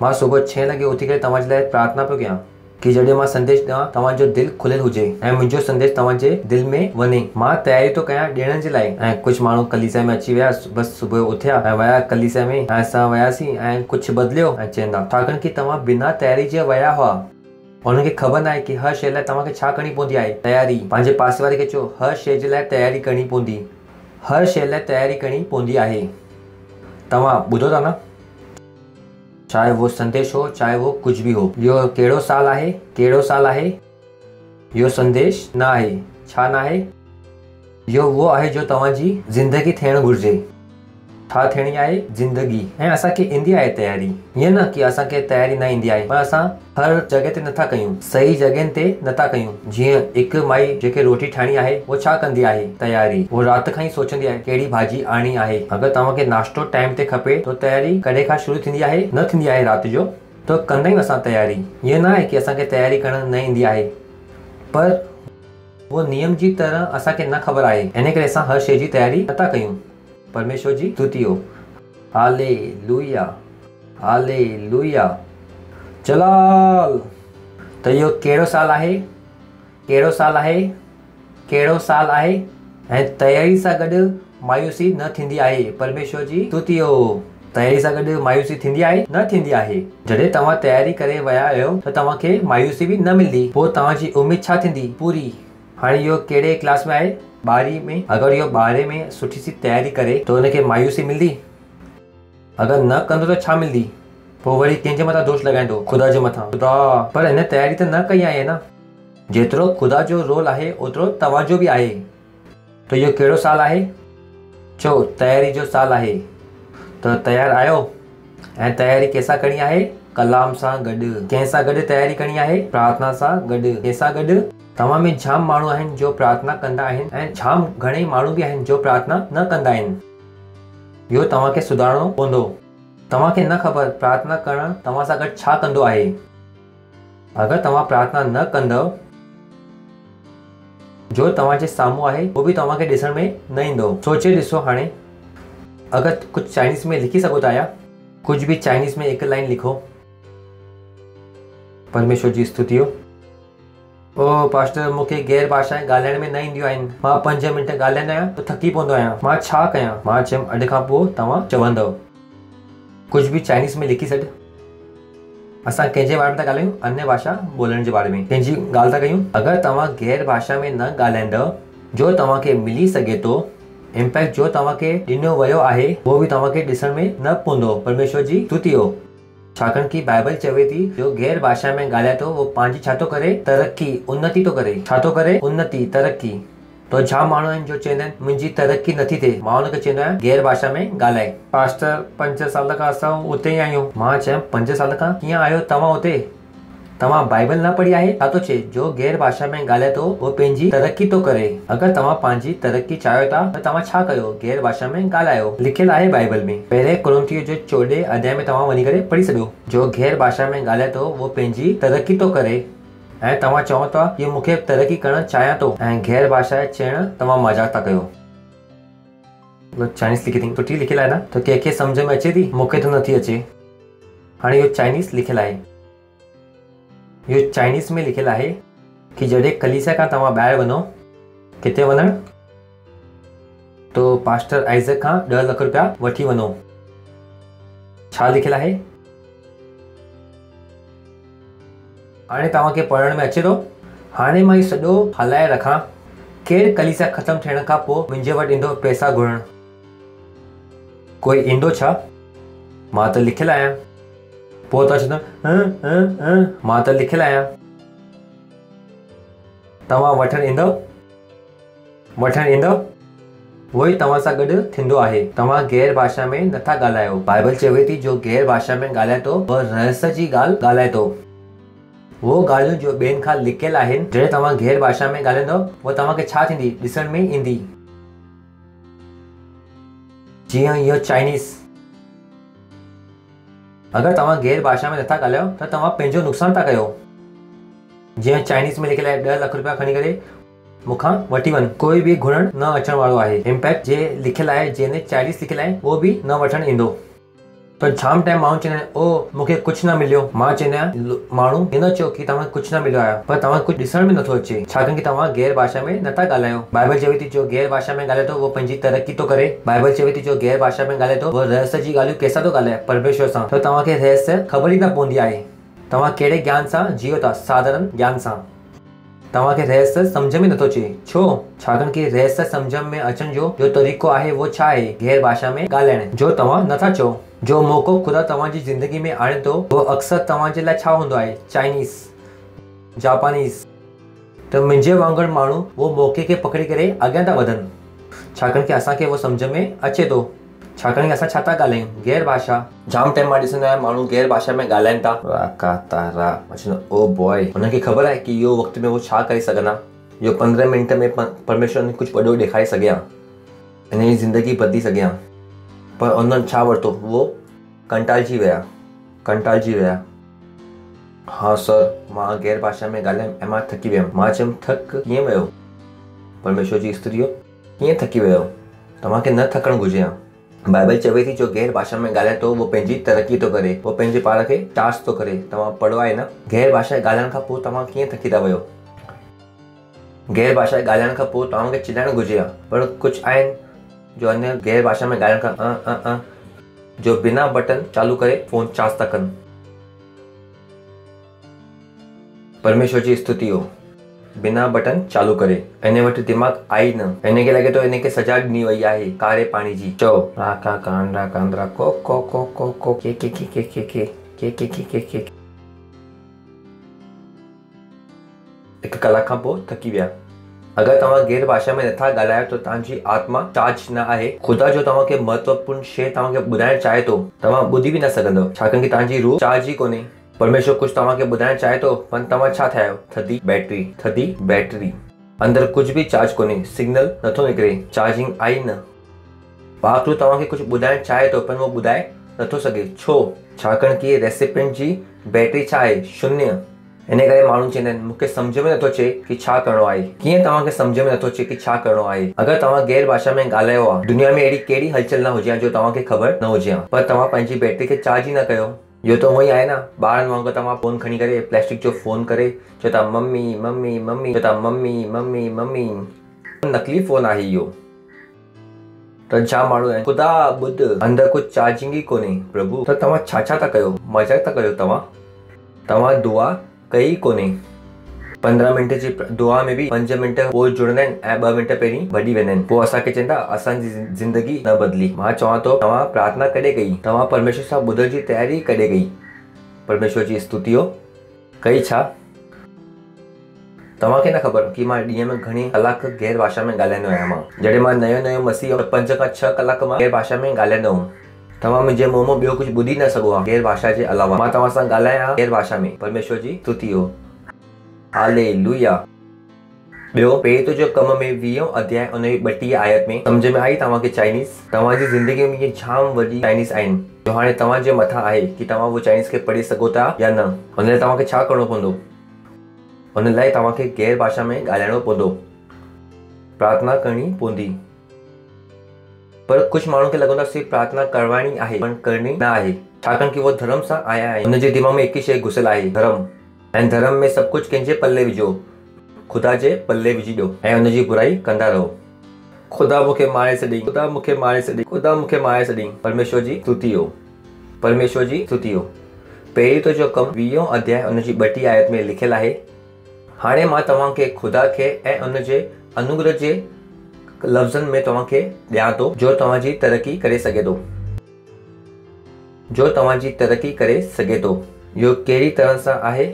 I: मां सुबुह 6 लॻे उथी करे तव्हांजे लाइ प्रार्थना पियो कयां कि जॾहिं मां संदेश ॾियां तव्हांजो दिलि खुलियल हुजे ऐं मुंहिंजो संदेश तव्हांजे दिलि में वञे। मां तयारी थो कयां ॾियण जे लाइ। ऐं कुझु माण्हू कलीसिया में अची विया, बसि सुबुह उथिया ऐं विया कलीसिया में, ऐं असां वियासीं ऐं कुझु बदिलियो ऐं चवंदा छाकाणि कि तव्हां बिना तयारी जे विया हुआ। उनखे ख़बर न आहे कि हर शइ लाइ तव्हांखे छा करणी पवंदी आहे। तयारी। पंहिंजे पासे वारे खे चओ हर शइ जे लाइ तयारी करणी पवंदी। हर शइ लाइ तयारी करणी पवंदी आहे। तव्हां ॿुधो था न? चाहे वो संदेश हो, चाहे वो कुझु बि हो। इहो कहिड़ो साल आहे? कहिड़ो साल आहे? इहो संदेश न आहे। छा न आहे? इहो वो आहे जो तव्हांजी ज़िंदगी थियणु घुरिजे। छा थियणी आहे ज़िंदगी, ऐं असांखे ईंदी आहे तयारी। ईअं न की असांखे तयारी न ईंदी आहे, पर असां हर जॻह ते नथा कयूं, सही जॻहनि ते नथा कयूं। जीअं हिकु माई जेके रोटी ठाहिणी आहे उहो छा कंदी आहे तयारी, उहो राति खां ई सोचंदी आहे कहिड़ी भाॼी आणी आहे। अगरि तव्हांखे नाश्तो टाइम ते खपे त तयारी कॾहिं खां शुरू थींदी आहे, न थींदी आहे राति जो, त कंदा आहियूं असां तयारी। ईअं न आहे की असांखे तयारी करणु न ईंदी आहे, पर वो नियम जी तरह असांखे न ख़बर आहे, इन करे असां हर शइ जी तयारी नथा कयूं। परमेश्वर जी स्तुति हो। Hallelujah, hallelujah. जलाल। त इहो कहिड़ो साल आहे, कहिड़ो साल आहे, कहिड़ो साल आहे? ऐं तयारी सां गॾु मायूसी न थींदी आहे। परमेश्वर जी स्तुति हो। तयारी सां गॾु मायूसी थींदी आहे, न थींदी आहे। जॾहिं तव्हां तयारी करे विया आहियो त तव्हांखे मायूसी बि न मिलंदी, पोइ तव्हांजी उमेद छा थींदी पूरी। हाणे इहो कहिड़े क्लास में आहे, 12वीं में। अगरि इहो 12 में सुठी सी तयारी करे त हुनखे मायूसी मिलंदी, अगरि न कंदो त छा मिलंदी? पोइ वरी कंहिंजे मथां दोष लॻाईंदो, ख़ुदा जे मथां। ख़ुदा, पर हिन तयारी त न कई आहे न। जेतिरो ख़ुदा जो रोल आहे ओतिरो तव्हांजो बि आहे। त इहो कहिड़ो साल आहे? चओ, तयारी जो साल आहे। त तयार आहियो? ऐं तयारी कंहिंसां करणी आहे? कलाम सां गॾु। कंहिंसां गॾु तयारी करणी आहे? प्रार्थना सां गॾु। कंहिंसां गॾु? तव्हां में जाम माण्हू आहिनि जो प्रार्थना कंदा आहिनि ऐं जाम घणेई माण्हू बि आहिनि जो प्रार्थना न कंदा आहिनि। इहो तव्हांखे सुधारणो पवंदो। तव्हांखे न ख़बर प्रार्थना करणु तव्हां सां गॾु छा कंदो आहे। अगरि तव्हां प्रार्थना न कंदव, जो तव्हांजे साम्हूं आहे उहो बि तव्हांखे ॾिसण में न ईंदो। सोचे ॾिसो, हाणे अगरि कुझु चाइनीज़ में लिखी सघो था या कुझु बि चाइनीज़ में हिकु लाइन लिखो। परमेश्वर जी स्तुति हो। ओ पास्टर, मूंखे गैर भाषाएं ॻाल्हाइण में न ईंदियूं आहिनि। मां 5 मिंट ॻाल्हाईंदो आहियां त थकी पवंदो आहियां। मां छा कयां? मां चयुमि, अॼु खां पोइ तव्हां चवंदव कुझु बि चाइनीज़ में लिखी छॾ। असां कंहिंजे बारे में था ॻाल्हायूं? अन्य भाषा ॿोलण जे बारे में कंहिंजी ॻाल्हि था कयूं। अगरि तव्हां गैर भाषा में न ॻाल्हाईंदव, जो तव्हांखे मिली सघे थो, इम्पैक्ट जो तव्हांखे ॾिनो वियो आहे उहो बि तव्हांखे ॾिसण में न पवंदो। परमेश्वर जी स्तुति हो। छाकाणि की बाइबल चवे थी, जो गैर भाषा में ॻाल्हाए थो वो पंहिंजी छा थो करे? तरक़ी, उन्नति थो करे। छा थो करे? उन्नति, तरक़ी। तो जाम माण्हू आहिनि जो चवंदा आहिनि मुंहिंजी तरक़ी नथी थिए। मां हुनखे चवंदो आहियां गैर भाषा में ॻाल्हाए। पास्टर, 5 साल खां असां उते ई आहियूं। मां चयुमि, 5 साल खां कीअं आहियो तव्हां उते? तव्हां बाइबल न पढ़ी आहे? छा थो चए? जो गैर भाषा में ॻाल्हाए थो वो पंहिंजी तरक़ी थो करे। अगरि तव्हां पंहिंजी तरक़ी चाहियो था त तव्हां छा कयो? गैर भाषा में ॻाल्हायो। लिखियलु आहे बाइबल में। पहिरें कुरिन्थियो जो 14 अध्याय में तव्हां वञी करे पढ़ी सघो। जो गैर भाषा में ॻाल्हाए थो वो पंहिंजी तरक़ी थो करे, ऐं तव्हां चओ था कि मूंखे तरक़ी करणु चाहियां थो, ऐं गैर भाषा चइणु तव्हां मज़ाक था कयो। चाइनीज़ लिखी अथई, सुठी लिखियलु आहे न? त कंहिंखे सम्झ में अचे थी? मूंखे त नथी अचे। हाणे इहो चाइनीज़ लिखियलु आहे। इहो चाइनीज़ में लिखियलु आहे कि जॾहिं कलीसिया खां तव्हां ॿाहिरि वञो, किथे वञणु? तो पास्टर आइज़क खां 10 लख रुपया वठी वञो। छा लिखियलु आहे? हाणे तव्हांखे पढ़ण में अचे थो? हाणे मां इहो सॼो हलाए रखां, केरु कलीसिया ख़तमु थियण खां पोइ मुंहिंजे वटि ईंदो पैसा घुरणु? कोई ईंदो छा? मां त लिखियलु आहियां। पोइ त चवंदो, मां त लिखियलु आहियां। तव्हां वठणु ईंदव? वठणु ईंदव? उहो ई तव्हां सां गॾु थींदो आहे। तव्हां गैर भाषा में नथा ॻाल्हायो। बाइबल चवे थी, जो गैर भाषा में ॻाल्हाए थो उहो रहस्य जी ॻाल्हि ॻाल्हाए थो। वो ॻाल्हियूं जो ॿियनि खां लिकियलु आहिनि, जॾहिं तव्हां गैर भाषा में ॻाल्हाईंदव उहो तव्हांखे छा थींदी? ॾिसण में ईंदी। जीअं इहो चाइनीज़। अगरि तव्हां गैर भाषा में नथा ॻाल्हायो त तव्हां पंहिंजो नुक़सानु था कयो। जीअं चाइनीज़ में लिखियलु आहे, 10 लख रुपया खणी करे मूंखां वठी वञ। कोई बि घुरण न अचण वारो आहे। इम्पैक्ट जे लिखियलु आहे, जंहिंमें चाइनीज़ लिखियलु आहे उहो बि न वठणु ईंदो। तो जाम टाइम माण्हू चवंदा आहिनि, ओ मूंखे कुझु न मिलियो। मां चवंदो आहियां, माण्हू हीअं न चओ कि तव्हांखे कुझु न मिलियो आहे, पर तव्हां कुझु ॾिसण में नथो अचे, छाकाणि कि तव्हां गैर भाषा में नथा ॻाल्हायो। बाइबल चवे थी, जो गैर भाषा में ॻाल्हाए थो उहो पंहिंजी तरक़ी थो करे। बाइबल चवे थी, जो गैर भाषा में ॻाल्हाए थो उहो रहस्य जी ॻाल्हियूं कंहिंसां थो ॻाल्हाए? परमेश्वर सां। त तव्हांखे रहस्य ख़बर ई न पवंदी आहे। तव्हां कहिड़े ज्ञान सां जियो था? साधारण ज्ञान सां। तव्हांखे रहस्य सम्झ में नथो अचे। छो? छाकाणि कि रहस्य सम्झ में अचण जो तरीक़ो आहे वो छा आहे? गैर भाषा में ॻाल्हाइण जो तव्हां नथा चओ। जो मौक़ो ख़ुदा तव्हांजी ज़िंदगी में आणे थो उहो अक्सर तव्हांजे लाइ छा हूंदो आहे? Chinese, Japanese. त मुंहिंजे वांगुरु माण्हू वो मौक़े खे पकड़ी करे अॻियां था वधनि, छाकाणि कि असांखे वो सम्झ में अचे थो। छाकाणि असां छा था ॻाल्हायूं, गैर भाषा। जाम टाइम मां ॾिसंदो आहियां माण्हू गैर भाषा में ॻाल्हाइनि था, राका तारा, ओ बॉय, हुनखे ख़बर आहे कि इहो वक़्त में वो छा करे सघंदा, इहो 15 मिंट में परमेश्वर ने कुझु वॾो ॾेखारे सघे हा, हिन जी ज़िंदगी बदिली सघे हा। पर उन्हनि छा वरितो, वो कंटालजी विया। हाँ सर, मां गैर भाषा में ॻाल्हायमि ऐं मां थकी वियुमि। मां चयुमि थक कीअं वियो? परमेश्वर जी स्तुति हो, कीअं थकी वियो? तव्हांखे न थकणु घुरिजे हा। बाइबल चवे थी जो गैर भाषा में ॻाल्हाए थो वो पंहिंजी तरक़ी थो करे, वो पंहिंजे पाण खे चार्ज थो करे। तव्हां पढ़ो आहे न, गैर भाषा ॻाल्हाइण खां पोइ तव्हां कीअं थकी था वियो? गैर भाषा ॻाल्हाइण खां पोइ तव्हांखे चिल्लाइणु घुरिजे हा। पर कुझु आहिनि जो अन्य गैर भाषा में ॻाल्हाइण खां जो बिना बटन चालू करे फोन चार्ज था कनि। परमेश्वर जी स्तुति हो, बिना बटन चालू करे। इन वटि दिमाग़ आई न, इनखे लॻे थो इनखे सजा ॾिनी वई आहे कारे पाणी जी। चओ राका कांद्रा कांद्रा को को को को को के के के के के के के के के के के। हिकु कलाक खां पोइ थकी विया। अगर तव्हां गैर भाषा में नथा ॻाल्हायो तो तव्हांजी आत्मा चार्ज न आहे। खुदा जो तव्हांखे महत्वपूर्ण शइ तव्हांखे ॿुधाइणु चाहे थो, तव्हां ॿुधी बि न सघंदव, छाकाणि कि तव्हांजी रूह चार्ज ई कोन्हे। परमेश्वर कुछ तव्हांखे ॿुधाइणु चाहे थो, पर तव्हां छा थिया आहियो? थधी बैटरी। अंदर कुछ भी चार्ज कोन्हे, सिग्नल नथो निकिरे, चार्जिंग आई न। पाकरू तव्हांखे कुछ ॿुधाइणु चाहे थो, पर वो ॿुधाए नथो सघे। छो? छाकाणि कि रेसिपिएंट जी बैटरी छा आहे? शून्य। इन करे माण्हू चवंदा आहिनि मूंखे सम्झ में नथो अचे कि छा करिणो आहे। कीअं तव्हांखे सम्झ में नथो अचे कि छा करिणो आहे? अगर तव्हां गैर भाषा में ॻाल्हायो आहे, दुनिया में अहिड़ी कहिड़ी हलचल न हुजे हा जो तव्हांखे ख़बर न हुजे हा, पर तव्हां पंहिंजी बैटरी खे चार्ज ई न कयो। इहो त उहो ई आहे न, ॿारनि वांगुरु तव्हां फोन खणी करे प्लास्टिक जो फोन करे चओ था मम्मी मम्मी मम्मी, चओ था मम्मी मम्मी मम्मी। नकली फोन आहे इहो। त छा माण्हू आहिनि, ख़ुदा ॿुध, अंदर कुझु चार्जिंग ई कोन्हे। प्रभु, त तव्हां छा था कयो? मज़ाक था कयो? तव्हां दुआ कई कोन्हे। 15 मिंट जी दुआ में बि 5 मिंट पोइ जुड़ंदा आहिनि ऐं 2 मिंट पहिरीं भॼी वेंदा आहिनि। पोइ असांखे चवंदा असांजी ज़िंदगी न बदिली। मां चवां थो तव्हां प्रार्थना कॾहिं कई? तव्हां परमेश्वर सां ॿुधण जी तयारी कॾहिं कई? परमेश्वर जी स्तुति हो कई छा? तव्हांखे न ख़बर कि मां ॾींहं में घणी कलाक गैर भाषा में ॻाल्हाईंदो आहियां। मां जॾहिं मां नयो मसीह 5 खां 6 कलाक मां गैर भाषा में ॻाल्हाईंदो हुउमि। तव्हां मुंहिंजे मुंहं मां ॿियो कुझु ॿुधी न सघो आहे गैर भाषा जे अलावा। मां तव्हां सां ॻाल्हायां गैर भाषा में। परमेश्वर जी स्तुति हो, हालेलुया। ॿियो, पहिरियों जो कम में 20 अध्याय उन जी 32 आयत में सम्झ में आई तव्हांखे चाइनीज़? तव्हांजी ज़िंदगी में जाम वॾी चाइनीज़ आहिनि जो हाणे तव्हांजे मथां आहे कि तव्हां वो चाइनीज़ खे पढ़ी सघो था या न। हुन लाइ तव्हांखे छा करिणो पवंदो? हुन लाइ तव्हांखे गैर भाषा में ॻाल्हाइणो पवंदो, प्रार्थना करणी पवंदी। पर कुछ माण्हुनि खे लॻंदो आहे सिर्फ़ु प्रार्थना करवाइणी आहे पर करणी न आहे, छाकाणि कि वो धर्म सां आया आहिनि। हुनजे दिमाग़ में हिकु शइ घुसियल आहे, धर्म। ऐं धर्म में सभु कुझु कंहिंजे पल्ले विझो, ख़ुदा जे पल्ले विझी ॾियो ऐं हुनजी बुराई कंदा रहो। ख़ुदा मूंखे मारे छॾी, ख़ुदा मूंखे मारे छॾी, ख़ुदा मूंखे मारे छॾी। परमेश्वर जी स्तुति हो, परमेश्वर जी स्तुति हो। पहिरियों जो कम 20 अध्याय उन जी 32 आयत में लिखियलु आहे, हाणे मां तव्हांखे ख़ुदा खे ऐं उनजे अनुग्रह जे लफ़्ज़नि में तव्हांखे ॾियां थो जो तव्हांजी तरक़ी करे सघे थो, जो तव्हांजी तरक़ी करे सघे थो। इहो कहिड़ी तरह सां आहे?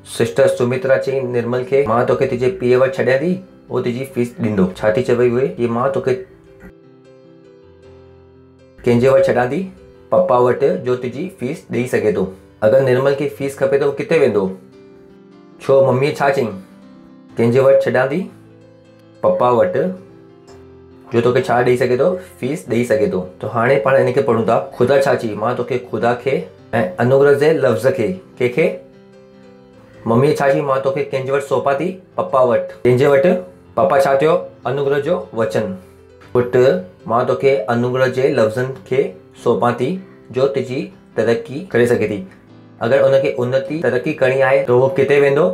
I: सिस्टर सुमित्रा चई निर्मल खे मां तोखे तुंहिंजे पीउ वटि छॾियां थी, उहो तुंहिंजी फीस ॾींदो। छा थी चवे उहे? कि मां तोखे कंहिंजे वटि छॾियां थी? पप्पा वटि, जो तुंहिंजी फीस ॾेई सघे थो। अगरि निर्मल खे फीस खपे त उहो किथे वेंदो? छो मम्मीअ छा चयईं? कंहिंजे वटि छॾियां थी? पप्पा वटि, जो तोखे छा ॾेई सघे थो? फीस ॾेई सघे थो। त हाणे पाण हिनखे पढ़ूं था। ख़ुदा छा चई? मां तोखे ख़ुदा खे ऐं अनुग्रह जे लफ़्ज़ खे, कंहिंखे? मम्मीअ छा चई? मां तोखे कंहिंजे वटि सौंपां थी? पप्पा वटि। कंहिंजे वटि? पप्पा छा थियो? अनुग्रह जो वचन। पुट, मां तोखे अनुग्रह जे लफ़्ज़नि खे सौंपां थी जो तुंहिंजी तरक़ी करे सघे थी। अगरि उनखे उन्नति तरक़ी करणी आहे त उहो किथे वेंदो?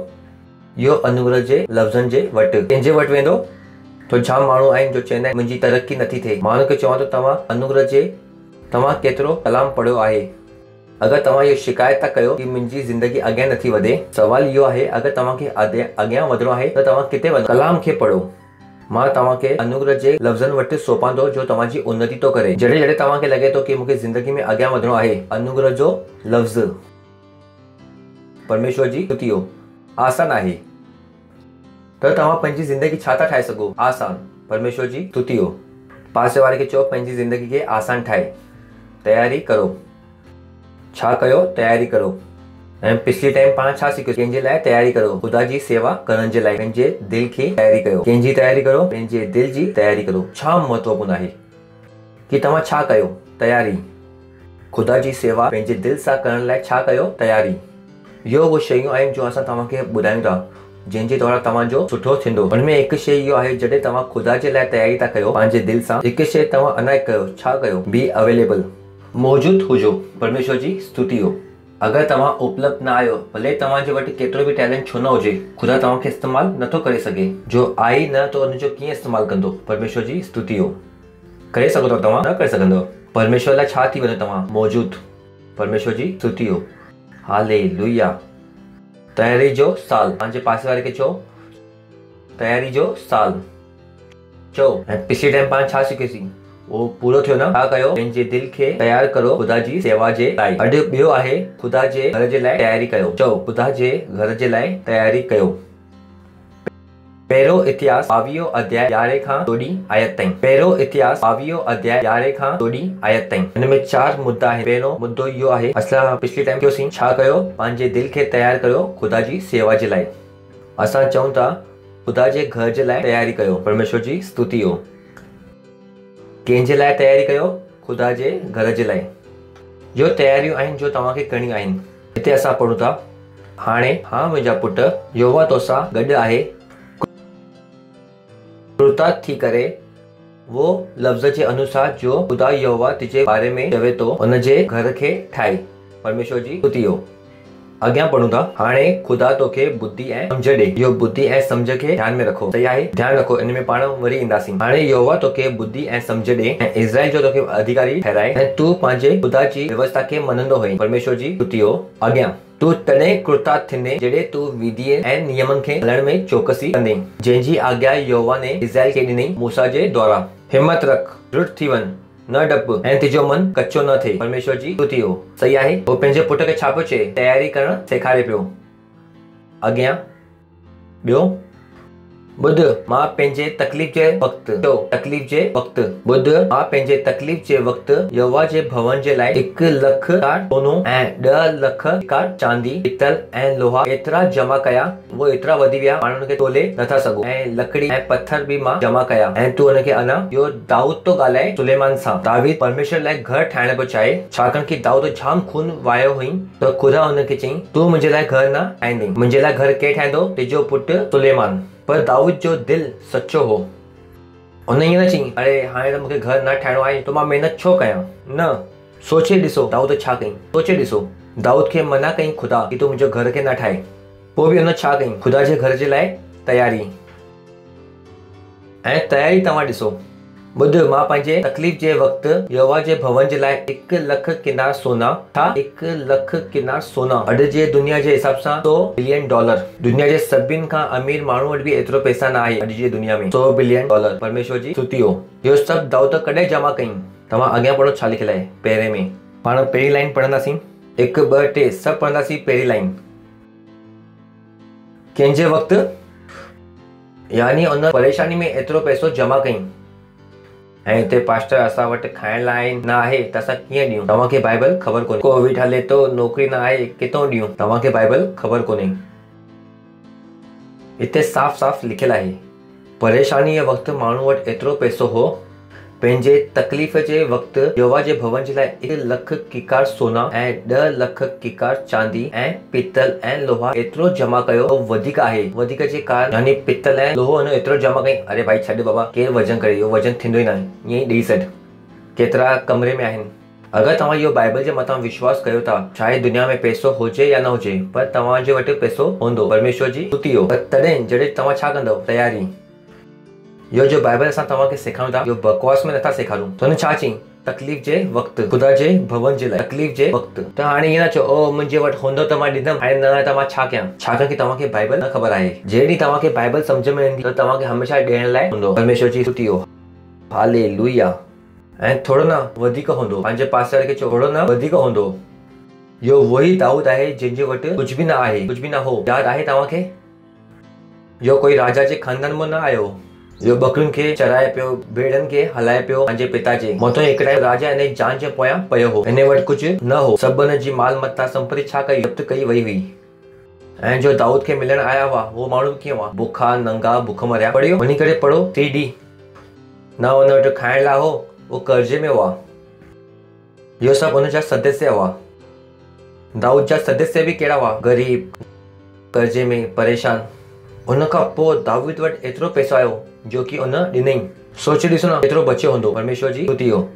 I: इहो अनुग्रह जे लफ़्ज़नि जे वटि। कंहिंजे वटि वेंदो? तो जाम माण्हू आहिनि जो चवंदा आहिनि मुंहिंजी तरक़ी नथी थिए। माण्हू खे चवां थो तव्हां अनुग्रह जे, तव्हां केतिरो कलाम पढ़ियो आहे? अगरि तव्हां इहो शिकायत था कयो कि मुंहिंजी ज़िंदगी अॻियां नथी वधे, सवाल इहो आहे अगरि तव्हांखे अॻियां वधिणो आहे त तव्हां किथे वञो? कलाम खे पढ़ो। मां तव्हांखे अनुग्रह जे लफ़्ज़नि वटि सौंपां थो जो तव्हांजी उन्नति थो करे। जॾहिं जॾहिं तव्हांखे लॻे थो कि मूंखे ज़िंदगी में अॻियां वधिणो आहे, अनुग्रह जो लफ़्ज़, परमेश्वर जी स्तुति हो, आसान आहे। त तव्हां पंहिंजी ज़िंदगी छा था ठाहे सघो? आसान। परमेश्वर जी स्तुति हो। पासे वारे खे चओ पंहिंजी ज़िंदगी खे आसान ठाहे तयारी करो। छा कयो? तयारी करो। ऐं पिछली टाइम पाण छा सिखियो? कंहिंजे लाइ तयारी करो, ख़ुदा जी सेवा करण जे लाइ पंहिंजे दिलि खे तयारी कयो। कंहिंजी तयारी करो? पंहिंजे दिलि जी तयारी करो। छा महत्वपूर्ण आहे कि तव्हां छा कयो? तयारी। ख़ुदा जी सेवा पंहिंजे दिलि सां करण लाइ छा कयो? तयारी। इहो उहे शयूं आहिनि जो असां तव्हांखे ॿुधायूं था जंहिंजे द्वारा तव्हांजो सुठो थींदो। हुनमें हिकु शइ इहो आहे जॾहिं तव्हां ख़ुदा जे लाइ तयारी था कयो पंहिंजे दिलि सां, हिकु शइ तव्हां अञा कयो। छा कयो? बी अवेलेबल, मौजूदु हुजो। परमेश्वर जी स्तुति हो। अगरि तव्हां उपलब्ध न आहियो, भले तव्हांजे वटि केतिरो बि टैलेंट छो न हुजे, ख़ुदा तव्हांखे इस्तेमालु नथो करे सघे। जो आई न त हुनजो कीअं इस्तेमालु कंदो? परमेश्वर जी स्तुति हो। करे सघो था तव्हां? न करे सघंदव। परमेश्वर लाइ छा थी वञे तव्हां? मौजूदु। परमेश्वर जी स्तुति हो। हालेलुया। तयारी जो साल। पंहिंजे पासे वारे खे चओ तयारी जो साल। चओ। ऐं पिछले टाइम पाण छा सिखियोसीं? वो पूरो थियो न? छा कयो? पंहिंजे दिलि खे तयारु करो ख़ुदा जी सेवा जे लाइ। अॼु ॿियो आहे ख़ुदा जे घर जे लाइ तयारी कयो। चओ ख़ुदा जे घर जे लाइ तयारी कयो। पहिरियों इतिहास 22 अध्याय 11 खां 14 आयत ताईं। पहिरियों इतिहास 22 अध्याय 11 खां 14 आयत ताईं। हिन में 4 मुद्दा आहिनि। पहिरियों मुद्दो इहो आहे, असां पिछले टाइम कयोसीं छा कयो? पंहिंजे दिलि खे तयारु कयो ख़ुदा जी सेवा जे लाइ। असां चऊं था ख़ुदा जे घर जे लाइ तयारी कयो। परमेश्वर जी स्तुति हो। कंहिंजे लाइ तयारी कयो? ख़ुदा जे घर जे लाइ। जो तयारियूं आहिनि जो तव्हांखे करणियूं आहिनि। हिते असां पढ़ूं था, हाणे हा मुंहिंजा पुट, यहोवा तोसां गॾु आहे, कृतार्थ थी करे वो लफ़्ज़ जे अनुसार जो ख़ुदा यहोवा तुंहिंजे बारे में चवे थो उनजे घर खे ठाहे। परमेश्वर जी स्तुति हो। अॻियां पढ़ूं था, हाणे ख़ुदा तोखे बुद्धि ऐं सम्झ ॾे। इहो बुद्धि ऐं सम्झ खे ध्यान में रखो। सही आहे? ध्यानु रखो। इन में पाण वरी ईंदासीं। हाणे यहोवा तोखे बुद्धि ऐं सम्झ ॾे ऐं इज़राइल जो तोखे अधिकारी ठहराए ऐं तूं पंहिंजे ख़ुदा जी व्यवस्था खे मञंदो हुई। परमेश्वर जी स्तुति हो। अॻियां, तूं तॾहिं कृतार्थ थींदे जॾहिं तूं विधि ऐं नियमनि खे हलण में चौकसी कंदे, जंहिंजी आज्ञा यहोवा ने इज़राइल खे ॾिनई मूसा जे द्वारा। हिम्मत रख, दृढ़ थी वञ, न डप ऐं तुंहिंजो मन कचो न थिए। परमेश्वर जी स्तुति हो। सही आहे? वो पंहिंजे पुट खे छा पियो चए? तयारी करणु सेखारे पियो। अॻियां ॿियो, ॿुध मां पंहिंजे तकलीफ़ जे वक़्तु, तकलीफ़ जे वक़्तु ॿुध मां पंहिंजे तकलीफ़ जे वक़्तु यहोवा जे भवन जे लाइ 1 लख सोनो ऐं 10 लख चांदी, पितल ऐं लोहा एतिरा जमा कया। वो एतिरा वधी विया पाण हुनखे तोले नथा सघूं। ऐं लकड़ी ऐं पत्थर बि मां जमा कया। ऐं तूं हुनखे अञा इहो दाऊद तो ॻाल्हाए सुलेमान सां। दाऊद परमेश्वर लाइ घर ठाहिण पियो चाहे, छाकाणि कि दाऊद जाम खून वायो हुई। त ख़ुदा हुनखे चयईं तूं मुंहिंजे लाइ घर न ठाहींदे। मुंहिंजे लाइ घर केरु ठाहींदो? तुंहिंजो पुटु सुलेमान। पर दाऊद जो दिल सच्चो हो। उन ईअं न चई अरे हाणे त मूंखे घर न ठाहिणो आहे त मां महिनत छो कयां। न, सोचे ॾिसो दाऊद छा कई। सोचे ॾिसो, दाऊद खे मना कई ख़ुदा कि तूं मुंहिंजो घर खे न ठाहे। पोइ बि हुन छा कई? ख़ुदा जे घर जे लाइ तयारी। ऐं तयारी तव्हां ॾिसो, ॿुध मां पंहिंजे तकलीफ़ जे वक़्तु यहोवा जे भवन जे लाइ 1 लख किनार सोना, था 1 लख किनार सोना अॼु जे दुनिया जे हिसाब सां $100 बिलियन। दुनिया जे सभिनि खां अमीर माण्हू वटि बि एतिरो पैसा न आहे अॼु जी दुनिया में। $100 बिलियन। परमेश्वर जी स्तुति हो। इहो सभु दाऊद कॾहिं जमा कई? तव्हां अॻियां पढ़ो छा लिखियलु आहे। पहिरें में पाण पहिरीं लाइन पढ़ंदासीं, 1 2 3 सभु पढ़ंदासीं। पहिरीं लाइन, कंहिंजे वक़्तु, यानी उन परेशानी में एतिरो पैसो जमा कई। ऐं हिते पास्टर असां वटि खाइण लाइ न आहे त असां कीअं ॾियूं? तव्हांखे बाइबल ख़बर कोन्हे। कोविड हले थो, नौकिरी न आहे, किथां ॾियूं? तव्हांखे बाइबल ख़बर कोन्हे। हिते साफ़ साफ़ लिखियलु आहे, परेशानीअ वक़्तु माण्हू वटि एतिरो पैसो हो। पंहिंजे तकलीफ़ जे वक़्तु यहोवा जे भवन जे लाइ 1 लख किकार सोना ऐं 10 लख किकार चांदी ऐं पितल ऐं लोहा एतिरो जमा कयो। वधीक आहे, वधीक जे कारण यानी पितल ऐं लोहो हुन एतिरो जमा कई। अरे भाई छॾ बाबा, केरु वजन करे? इहो वजन थींदो ई न आहे, ईअं ई ॾेई छॾ। केतिरा कमरे में आहिनि। अगरि तव्हां इहो बाइबल जे मथां विश्वास कयो था, चाहे दुनिया में पैसो हुजे या न हुजे, पर तव्हांजे वटि पैसो हूंदो। परमेश्वर जी स्तुति हो। पर तॾहिं जॾहिं तव्हां छा कंदव? तयारी। इहो जो बाइबल असां तव्हांखे सेखारियूं था, इहो बकवास में नथा सेखारूं। त हुन छा चई? तकलीफ़ जे वक़्तु, ख़ुदा जे भवन जे लाइ तकलीफ़ जे वक़्तु। त हाणे ईअं न चओ ओ मुंहिंजे वटि हूंदो त मां ॾींदमि, हाणे न त मां छा कयां? छाकाणि कि तव्हांखे बाइबल न ख़बर आहे। जहिड़ी तव्हांखे बाइबल सम्झ में ईंदी त तव्हांखे हमेशह ॾियण लाइ हूंदो। परमेश्वर जी स्तुति हो। हालेलुया। ऐं थोरो न वधीक हूंदो। पंहिंजे पासे वारे खे चओ थोरो न वधीक हूंदो। इहो वही दाऊद आहे जंहिंजे वटि कुझु बि न आहे, कुझु बि न हो। यादि आहे तव्हांखे? इहो कोई राजा जे खानदान मां न आयो। जो बकरियुनि खे चराए पियो, भेड़नि खे हलाए पियो पंहिंजे पिता जे मथां। हिकिड़ा राजा इन जान जे पोयां पियो हो, हिन वटि कुझु न हो। सभिनि जी माल मत्ता संपत्ति छा कई, जब्त कई वई हुई। ऐं जो दाऊद खे मिलण आया हुआ वो माण्हू कीअं हुआ, बुखा नंगा भुख मरिया। पढ़ियो, वञी करे पढ़ो। 3D न हुन वटि खाइण लाइ हो, वो कर्जे में हुआ। इहो सभु हुन जा सदस्य हुआ। दाऊद जा सदस्य बि कहिड़ा हुआ, गरीब, कर्जे में, परेशान। उन खां पोइ दाऊद वटि एतिरो पैसो आयो जो कि उन ॾिनई। सोचे ॾिसो न एतिरो बचियो हूंदो। परमेश्वर जी स्तुति हो।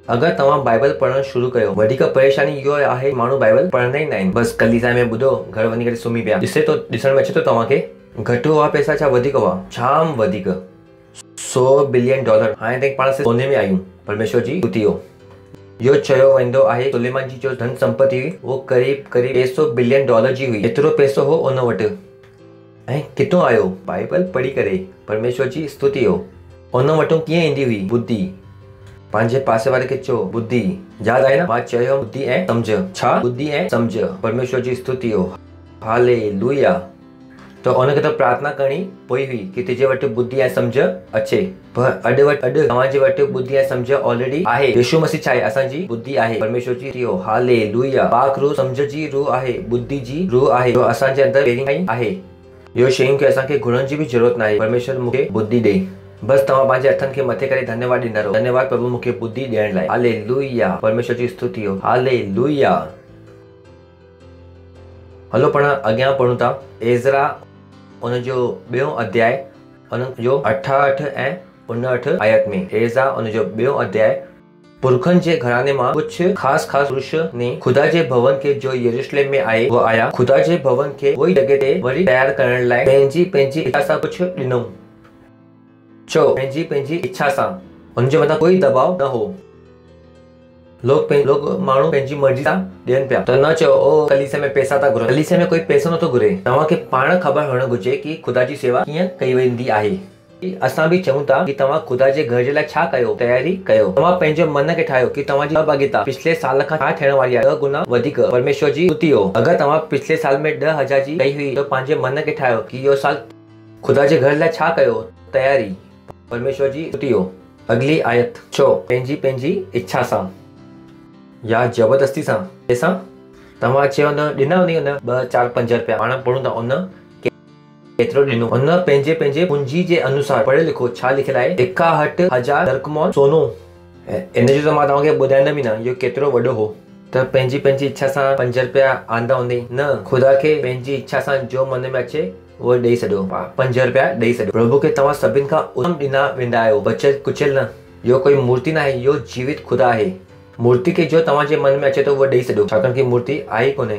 I: अगरि तव्हां बाइबल पढ़णु शुरू कयो, वधीक परेशानी इहो आहे माण्हू बाइबल पढ़ंदा ई न आहिनि। बसि कलीसिया में ॿुधो, घर वञी करे सुम्ही पिया। ॾिसण में अचे थो तव्हांखे घटि हुआ पैसा छा वधीक हुआ, जाम वधीक। $100 बिलियन हाणे ताईं पाण सोने में आहियूं। परमेश्वर जी स्तुति हो। इहो चयो वेंदो आहे सुलेमान जी जो धन संपत्ति हुई वो करीब $500 बिलियन जी हुई। एतिरो पैसो हो उन वटि। ऐं किथां आयो, बाइबल पढ़ी करे। परमेश्वर जी स्तुति हो। उन वटि कीअं ईंदी हुई, बुद्धि। पंहिंजे पासे वारे खे चओ बुद्धि। यादि आहे न, मां चयो बुद्धि ऐं सम्झ। छा, बुद्धि ऐं सम्झ। परमेश्वर जी स्तुति हो। हालेलुया। तो उनखे त प्रार्थना करणी पई हुई कि तुंहिंजे वटि बुद्धि ऐं सम्झ अचे। पर अॼु तव्हांजे वटि बुद्धि ऐं सम्झ ऑलरेडी आहे। यीशु मसीह छा आहे, असांजी बुद्धि आहे। परमेश्वर जी स्तुति हो। हालेलुया। पाक रूह सम्झ जी रूह आहे, बुद्धि जी रूह आहे, जो असांजे अंदरि पहिरीं खां ई आहे। इहो शयूं खे असांखे घुरनि जी बि ज़रूरत न आहे। परमेश्वर मूंखे बुद्धि ॾे। बसि तव्हां पंहिंजे हथनि खे मथे करे धन्यवाद ॾींदा रहो। धन्यवाद प्रभु मूंखे बुद्धि ॾियण लाइ। हालेलुया। परमेश्वर जी स्तुति हो। हालेलुया। हलो पाण अॻियां पढ़ूं था। एज़रा उन जो 2 अध्याय, उन जो 68 ऐं 59 आयत में। एज़रा उन जो 2 अध्याय। पुरखनि जे घराने मां कुझु ख़ास पुरुष ने खुदा जे भवन के जो यरूशलेम में आए वो आया। खुदा जे भवन के वही जगह ते वरी तैयार करण लाइ पंहिंजी इच्छा सां कुझु ॾिनो। चो पंहिंजी इच्छा सां। उनजे मथां कोई दबाव न हो। लोग माण्हू पंहिंजी मर्ज़ी सां ॾियनि पिया। त न चओ ओ कलीसिया में पैसा था घुरनि। कलीसिया में कोई पैसो नथो घुरे। तव्हांखे पाण ख़बर हुअणु घुरिजे कि खुदा जी सेवा कीअं कई वेंदी आहे। असां बि चऊं था कि तव्हां खुदा जे घर जे लाइ छा कयो, तयारी कयो। तव्हां पंहिंजे मन खे ठाहियो कि तव्हांजी सहभागिता पिछले साल खां छा थियण वारी आहे, 10 गुना वधीक। परमेश्वर जी स्तुति हो। अगरि तव्हां पिछले साल में 10,000 जी कई हुई, त पंहिंजे मन खे ठाहियो कि इहो साल खुदा जे घर लाइ छा कयो, तयारी। परमेश्वर जी स्तुति हो। अगली आयत। चो पंहिंजी इच्छा सां या ज़बरदस्ती सां। पैसा तव्हां चयो न ॾिना उन 2, 4, 5 रुपया। पाण पढ़ूं था उन केतिरो ॾिनो। उन पंहिंजे पूंजी जे अनुसार। पढ़े लिखो छा लिखियलु आहे, 61,000 दरकमोन सोनो। इन जो त मां तव्हांखे ॿुधाईंदमि न इहो केतिरो वॾो हो। त पंहिंजी इच्छा सां 5 रुपया आंदा हूंदई न। खुदा खे पंहिंजी इच्छा सां जो मन में अचे उहो ॾेई छॾियो। 5 रुपया ॾेई छॾियो। प्रभु खे तव्हां सभिनि खां उत्तम ॾिना वेंदा आहियो, बचत कुचल न। इहो कोई मूर्ति न आहे, इहो जीवित खुदा आहे। मूर्ति खे जो तव्हांजे मन में अचे थो उहो ॾेई छॾियो, छाकाणि कि मूर्ति आहे कोन्हे,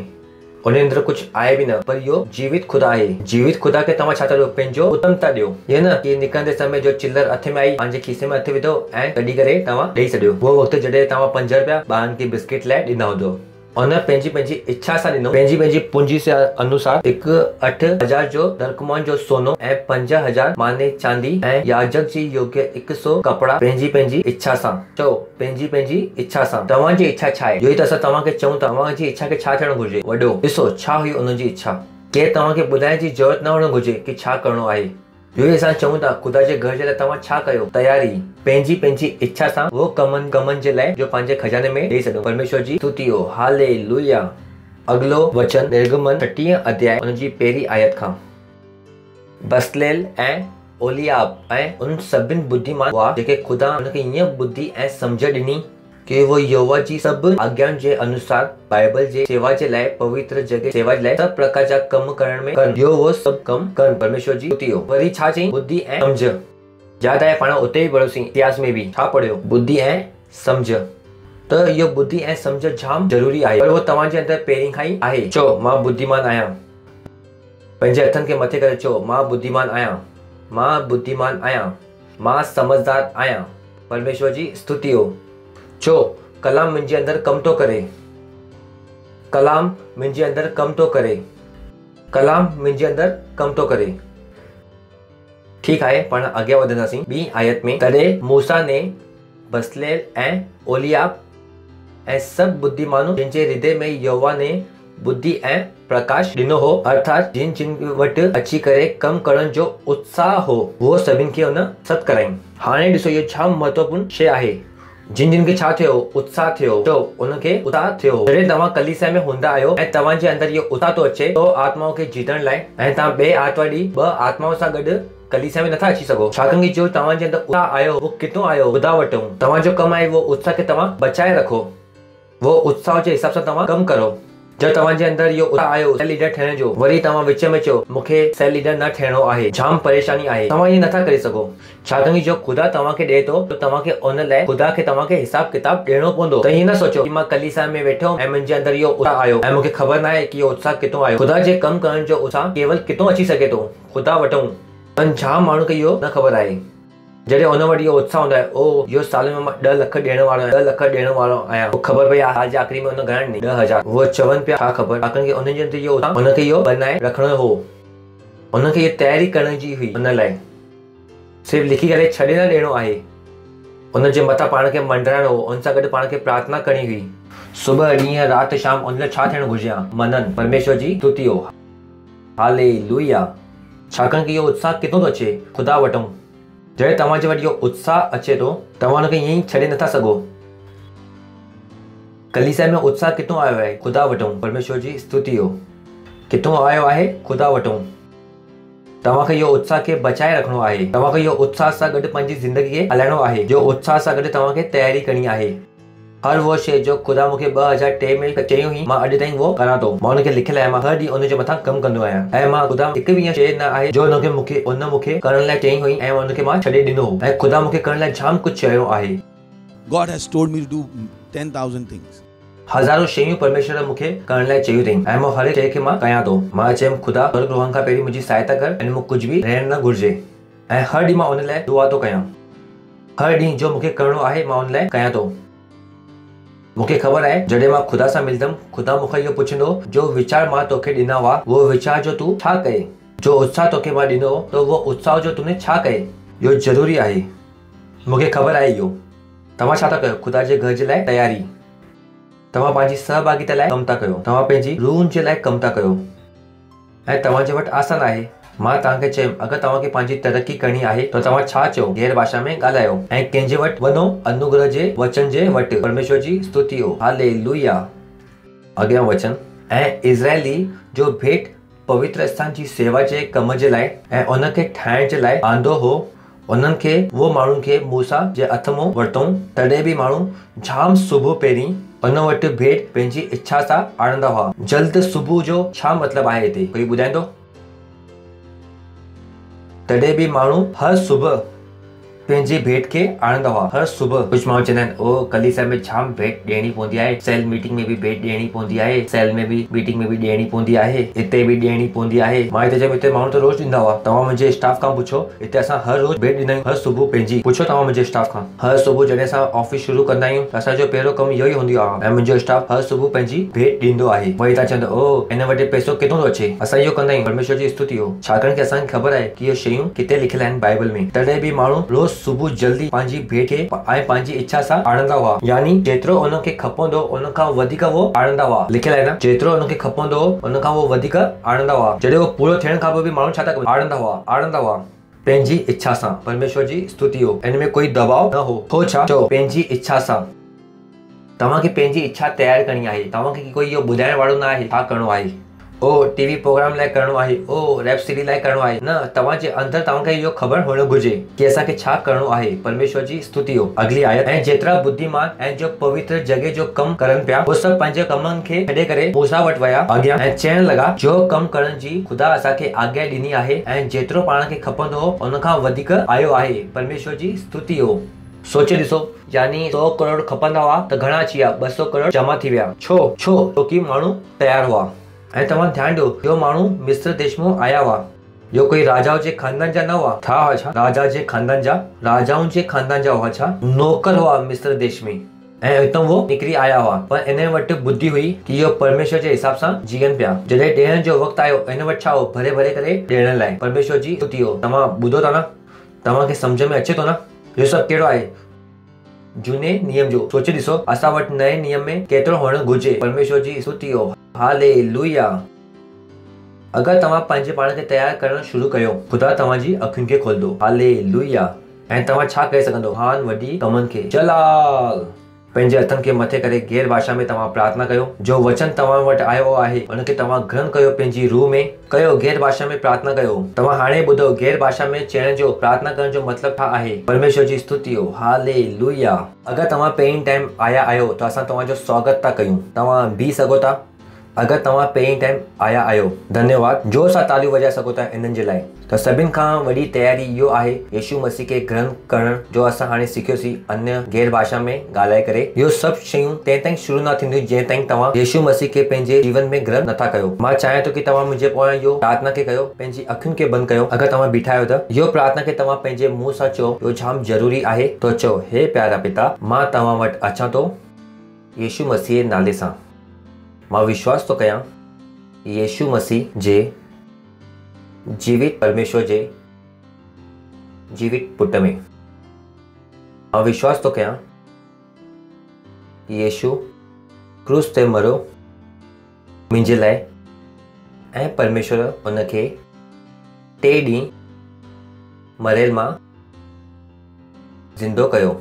I: उन अंदरि कुझु आहे बि न। पर इहो जीवित खुदा आहे। जीवित खुदा खे तव्हां छा था ॾियो, पंहिंजो उत्तम था ॾियो। ईअं न कि निकिरंदे समय जो चिल्लर हथ में आई, पंहिंजे खीसे में हथ विधो ऐं कढी करे तव्हां ॾेई छॾियो। उहो वक़्तु जॾहिं तव्हां 5 रुपया ॿारनि खे बिस्किट लाइ ॾिना हूंदो। उन पंहिंजी इच्छा सां ॾिनो। पंहिंजी पूंजी से अनुसार 61,000 जो दरकमोन जो सोनो ऐं 5,000 माने चांदी ऐं याजक जी योग्य 100 कपड़ा। पंहिंजी इच्छा सां। चओ पंहिंजी इच्छा सां। तव्हांजी इच्छा छा आहे, इहो ई त असां तव्हांखे चऊं था। तव्हांजी इच्छा खे छा थियणु घुरिजे, वॾो। ॾिसो छा हुई उनजी इच्छा। केरु तव्हांखे ॿुधाइण जी ज़रूरत न हुअणु घुरिजे कि छा करिणो आहे। इहो ई असां चऊं था खुदा जे घर जे लाइ तव्हां छा कयो, तयारी। पंहिंजी इच्छा सां वो कमनि जे लाइ जो पंहिंजे खजाने में ॾेई छॾियो। परमेश्वर जी स्तुति हो। हालेलुया। अगलो वचन निर्गमन 30 अध्याय उनजी 1 आयत खां। बसलेल ऐं ओलियाब ऐं उन सभिनि बुद्धिमान हुआ जेके खुदा उनखे ईअं बुद्धि ऐं सम्झ ॾिनी कि वो यहोवा जी सभु आज्ञाउनि जे अनुसार बाइबल जे सेवा जे लाइ, पवित्र जगह सेवा जे लाइ सभु प्रकार जा कम करण में कनि। इहो वो सभु कम कनि। परमेश्वर जी स्तुति हो। वरी छा चई, बुद्धि ऐं सम्झ। यादि आहे पाण उते बि पढ़ियोसीं, इतिहास में बि छा पढ़ियो, बुद्धि ऐं सम्झ। त इहो बुद्धि ऐं सम्झ जाम ज़रूरी आहे, पर उहो तव्हांजे अंदरि पहिरीं खां ई आहे। चओ मां बुद्धिमान आहियां। पंहिंजे हथनि खे मथे करे चओ मां बुद्धिमान आहियां, मां बुद्धिमान आहियां, मां समझदार आहियां। परमेश्वर जी स्तुति हो। चो कलाम मुंहिंजे अंदरि कमु थो करे, कलाम मुंहिंजे अंदरि कमु थो करे, कलाम मुंहिंजे अंदरि कमु थो करे। ठीकु आहे, पाण अॻियां वधंदासीं। 2 आयत में। तॾहिं मूसा ने बसलेल ऐं ओलियाब ऐं सभु बुद्धिमानू जंहिंजे हृदय में यहोवा ने बुद्धि ऐं प्रकाश ॾिनो हो, अर्थात जिन जिन वटि अची करे कम करण जो उत्साह हो वो सभिनि खे उन सत कराई। हाणे ॾिसो इहो छा महत्वपूर्ण शइ आहे। जिन जिन खे छा थियो, उत्साह थियो, तो उनखे उत्साह थियो। जॾहिं तव्हां कलीसिया में हूंदा आहियो ऐं तव्हांजे अंदरि इहो उत्साह थो अचे तो आत्माओं खे जीतण लाइ ऐं तव्हां ॿिए आर्तवार ॾींहुं ॿ आत्माओं सां गॾु कलीसिया में नथा अची सघो। छाकाणि जो तव्हांजे अंदरि उत्साह आयो वो किथां आयो ॿुधा वठूं। तव्हांजो कमु आहे वो उत्साह खे तव्हां बचाए रखो, वो उत्साह जे हिसाब सां तव्हां कमु करो। जब तव्हांजे अंदरि इहो उत्साह आयो सेल लीडर ठहण जो, वरी तव्हां विच में चयो मूंखे सेल लीडर न ठहणो आहे, जाम परेशानी आहे, तव्हां इहे नथा करे सघो। छाकाणि जो ख़ुदा तव्हांखे ॾिए थो त तव्हांखे उन लाइ ख़ुदा खे तव्हांखे हिसाब किताब ॾियणो पवंदो। त हीअं न सोचो कि मां कलीसिया में वेठो ऐं मुंहिंजे अंदरि इहो उत्साह आयो ऐं मूंखे ख़बर न आहे कि इहो उत्साह किथां आयो। ख़ुदा जे कमु करण जो उत्साह केवल किथां अची सघे थो, ख़ुदा वटूं। पर जाम माण्हू खे इहो न ख़बर आहे। जॾहिं उन वटि इहो उत्साह हूंदो आहे, ओ इहो साल में मां 10 लख ॾियण वारो आहियां, 10 लख ॾियण वारो आहियां, ख़बर पई साल जे आख़िरी में उन घणा ॾिनी 10,000। उहो चवनि पिया छा ख़बर, छाकाणि उन जे अंदरि इहो उत्साह उनखे इहो बनाए रखणो हो, उनखे इहा तयारी करण जी हुई। उन लाइ सिर्फ़ु लिखी करे छॾे न ॾियणो आहे, उनजे मथां पाण खे मंडराइणो हो, उन सां गॾु पाण खे प्रार्थना करणी हुई। सुबुह ॾींहं राति शाम उन लाइ छा थियणु घुरिजे, मनन परमेश्वर जी स्तुति हो, हालेलुया। छाकाणि कि इहो उत्साह किथां थो अचे, ख़ुदा वटूं। जॾहिं तव्हांजे वटि इहो उत्साह अचे थो तव्हां हुनखे ईअं ई छॾे नथा सघो। कलीसिया में उत्साह किथां आयो आहे, ख़ुदा वटूं, परमेश्वर जी स्तुति हो। किथां आयो आहे, ख़ुदा वटूं। तव्हांखे इहो उत्साह खे बचाए रखणो आहे, तव्हांखे इहो उत्साह सां गॾु पंहिंजी ज़िंदगी खे हलाइणो आहे, जो उत्साह सां गॾु तव्हांखे तयारी करणी आहे। हर वो शइ जो ख़ुदा मूंखे 2003 में चई हुई, मां अॼु ताईं वो करां थो, मां हुनखे लिखियलु आहे, मां हर ॾींहुं उनजे मथां कमु कंदो आहियां। ऐं मां ख़ुदा हिकु बि ईअं शइ न आहे जो उन मूंखे करण लाइ चई हुई ऐं उनखे मां छॾे ॾिनो हो। ऐं ख़ुदा मूंखे करण लाइ जाम कुझु चयो आहे।
H: God has told me to do 10,000 things.
I: हज़ारों शयूं परमेश्वर मूंखे करण लाइ चयूं अथई ऐं मां हर शइ खे मां कयां थो। मां चयुमि ख़ुदा स्वर्ग रोहण खां पहिरीं मुंहिंजी सहायता कर ऐं मूंखे कुझु बि रहण न घुरिजे। ऐं हर ॾींहुं मां उन लाइ दुआ थो कयां। हर ॾींहुं जो मूंखे करिणो आहे मां उन लाइ कयां थो। मूंखे ख़बर आहे जॾहिं मां ख़ुदा सां मिलंदमि, ख़ुदा मूंखां इहो पुछंदो जो वीचार मां तोखे ॾिना हुआ उहो वीचार जो तूं छा कए, जो उत्साह तोखे मां ॾिनो त उहो उत्साह जो तूने छा कए। इहो ज़रूरी आहे, मूंखे ख़बर आहे इहो। तव्हां छा था कयो, ख़ुदा जे घर जे लाइ तयारी। तव्हां पंहिंजी सहभागिता लाइ कमु था कयो, तव्हां पंहिंजी रूह जे लाइ कमु था कयो ऐं तव्हांजे वटि आसान आहे। मां तव्हांखे चयुमि अगरि तव्हांखे पंहिंजी तरक़ी करणी आहे त तव्हां छा चयो, गैर भाषा में ॻाल्हायो ऐं कंहिंजे वटि वञो, अनुग्रह जे वचन जे वटि। परमेश्वर जी स्तुति हो, हालेलुया। अॻियां वचन, ऐं इज़राइली जो भेट पवित्र स्थान जी सेवा जे कम जे लाइ ऐं उनखे ठाहिण जे लाइ आंदो हो, उन्हनि खे वो माण्हुनि खे मूसा जे हथ मां वरितऊं। तॾहिं बि माण्हू जाम सुबुह पहिरीं उन वटि भेट पंहिंजी इच्छा सां आणंदा हुआ। जल्द सुबुह जो छा मतिलबु आहे हिते, कोई ॿुधाईंदो? तॾहिं बि माण्हू हर सुबुह पंहिंजी भेट खे आणंदा हुआ। हर सुबुह कुझु माण्हू चवंदा आहिनि ओ कलीसिया में जाम भेट ॾियणी पवंदी आहे, सेल मीटिंग में बि भेट ॾियणी पवंदी आहे, सेल में बि मीटिंग में बि ॾियणी पवंदी आहे, हिते बि ॾियणी पवंदी आहे। मां हिते चयो हिते माण्हू त रोज़ ॾींदा हुआ। तव्हां मुंहिंजे स्टाफ खां पुछो, हिते असां हर रोज़ भेट ॾींदा आहियूं। हर सुबुह पंहिंजी पुछो तव्हां मुंहिंजे स्टाफ खां। हर सुबुह जॾहिं असां ऑफिस शुरू कंदा आहियूं असांजो पहिरियों कमु इहो ई हूंदो आहे ऐं मुंहिंजो स्टाफ हर सुबुह पंहिंजी भेट ॾींदो आहे। वरी तव्हां चवंदो ओ हिन वटि पैसो किथां थो अचे, असां इहो कंदा आहियूं। परमेश्वर जी स्तुति हो, छाकाणि कि असांखे ख़बर आहे कि इहे शयूं किथे लिखियल आहिनि बाइबल में। तॾहिं बि माण्हू रोज़ सुबुह जल्दी पंहिंजी भेट खे ऐं पंहिंजी इच्छा सां आणंदा हुआ, यानी जेतिरो उनखे खपंदो उन खां वधीक वो आणंदा हुआ। लिखियल आहे न, जेतिरो उनखे खपंदो उन खां वो वधीक आणंदा हुआ। जॾहिं वो पूरो थियण खां पोइ बि माण्हू छा था कनि, आणंदा हुआ पंहिंजी इच्छा सां। परमेश्वर जी स्तुति हो, इन में कोई दबाव न हो। हो छा चओ, पंहिंजी इच्छा सां। तव्हांखे पंहिंजी इच्छा तयारु करणी आहे। तव्हांखे कोई इहो ॿुधाइण वारो न आहे छा करिणो आहे, ओ टीवी प्रोग्राम लाइ करिणो आहे, ओ वेब सीरीज लाइ करिणो आहे। न, तव्हांजे अंदरि तव्हांखे इहो ख़बर हुअणु घुरिजे कि असांखे छा करिणो आहे। परमेश्वर जी स्तुति हो। अगली आयत, ऐं जेतिरा बुद्धिमान ऐं जो पवित्र जॻह जो कमु करनि पिया उहे सभु पंहिंजे कमनि खे छॾे करे मूसा वटि विया अॻियां ऐं चवण लॻा जो कमु करण जी ख़ुदा असांखे आज्ञा ॾिनी आहे ऐं जेतिरो पाण खे खपंदो हो उन खां वधीक आयो आहे। परमेश्वर जी स्तुति हो। सोचे ॾिसो, यानी 100 करोड़ खपंदा हुआ त घणा अची विया, 200 करोड़ जमा थी विया। छोकी माण्हू तयारु हुआ। ऐं तव्हां ध्यानु ॾियो, इहो माण्हू मिस्र देश मां आया हुआ। इहो कोई राजाओं जे खानदान जा न हुआ। था हुआ छा राजा जे खानदान जा, राजाउनि जे खानदान जा हुआ छा, नौकर हुआ मिस्र देश में ऐं हितां वो निकिरी आया हुआ। पर इन वटि बुद्धि हुई कि इहो परमेश्वर जे हिसाब सां जीअनि पिया। जॾहिं ॾियण जो वक़्तु आयो इन वटि छा हो, भरे भरे करे ॾियण लाइ। परमेश्वर जी स्तुति हो। तव्हां ॿुधो था न, तव्हांखे सम्झ में अचे थो न, इहो सभु कहिड़ो आहे, झूने नियम जो। सोचे ॾिसो असां वटि नए नियम में केतिरो हुअणु घुरिजे। परमेश्वर जी स्तुति हो, हालेलुया। अगर तव्हां पंहिंजे पाण खे तयारु करणु शुरू कयो, ख़ुदा तव्हांजी अखियुनि खे खोलंदो। हालेलुया। ऐं तव्हां छा करे सघंदो? महान वॾी कमनि खे। जलाल। पंहिंजे हथनि खे मथे करे गैर भाषा में तव्हां प्रार्थना कयो। जो वचन तव्हां वटि आयो आहे उनखे तव्हां ग्रहण कयो, पंहिंजी रूह में कयो। गैर भाषा में प्रार्थना कयो। तव्हां हाणे ॿुधो, गैर भाषा में चइण जो, प्रार्थना करण जो मतिलबु छा आहे? परमेश्वर जी स्तुति हो। हालेलुया। अगरि तव्हां पहिरीं टाइम आया आहियो त असां तव्हांजो स्वागत था कयूं। तव्हां बीह सघो था? अगर तव्हां पहिरीं टाइम आया आहियो, धन्यवाद। जोर सां तालियूं वॼाए सघो था इन्हनि जे लाइ। त सभिनि खां वॾी तयारी इहो आहे यीशु मसीह खे ग्रहण करण जो। असां हाणे सिखियोसीं अन्य गैर भाषा में ॻाल्हाए करे। इहो सभु शयूं तें ताईं शुरू न थींदियूं जें ताईं तव्हां यीशु मसीह खे पंहिंजे जीवन में ग्रहण नथा कयो। मां चाहियां थो कि तव्हां मुंहिंजे पोयां इहो प्रार्थना खे कयो, पंहिंजी अखियुनि खे बंदि कयो। अगरि तव्हां बीठा आहियो त इहो प्रार्थना खे तव्हां पंहिंजे मुंहं सां चओ। इहो जाम ज़रूरी आहे। तो चओ, हे प्यारा पिता, मां तव्हां वटि अचां थो यीशु मसीह जे नाले सां। मां विश्वास थो कयां यीशु मसीह जे जीवित परमेश्वर जे जीवित पुट में। मां विश्वास थो कयां यीशु क्रूस ते मरो मुंहिंजे लाइ ऐं परमेश्वर उनखे 3 ॾींहं मरियल मां ज़िंदो कयो।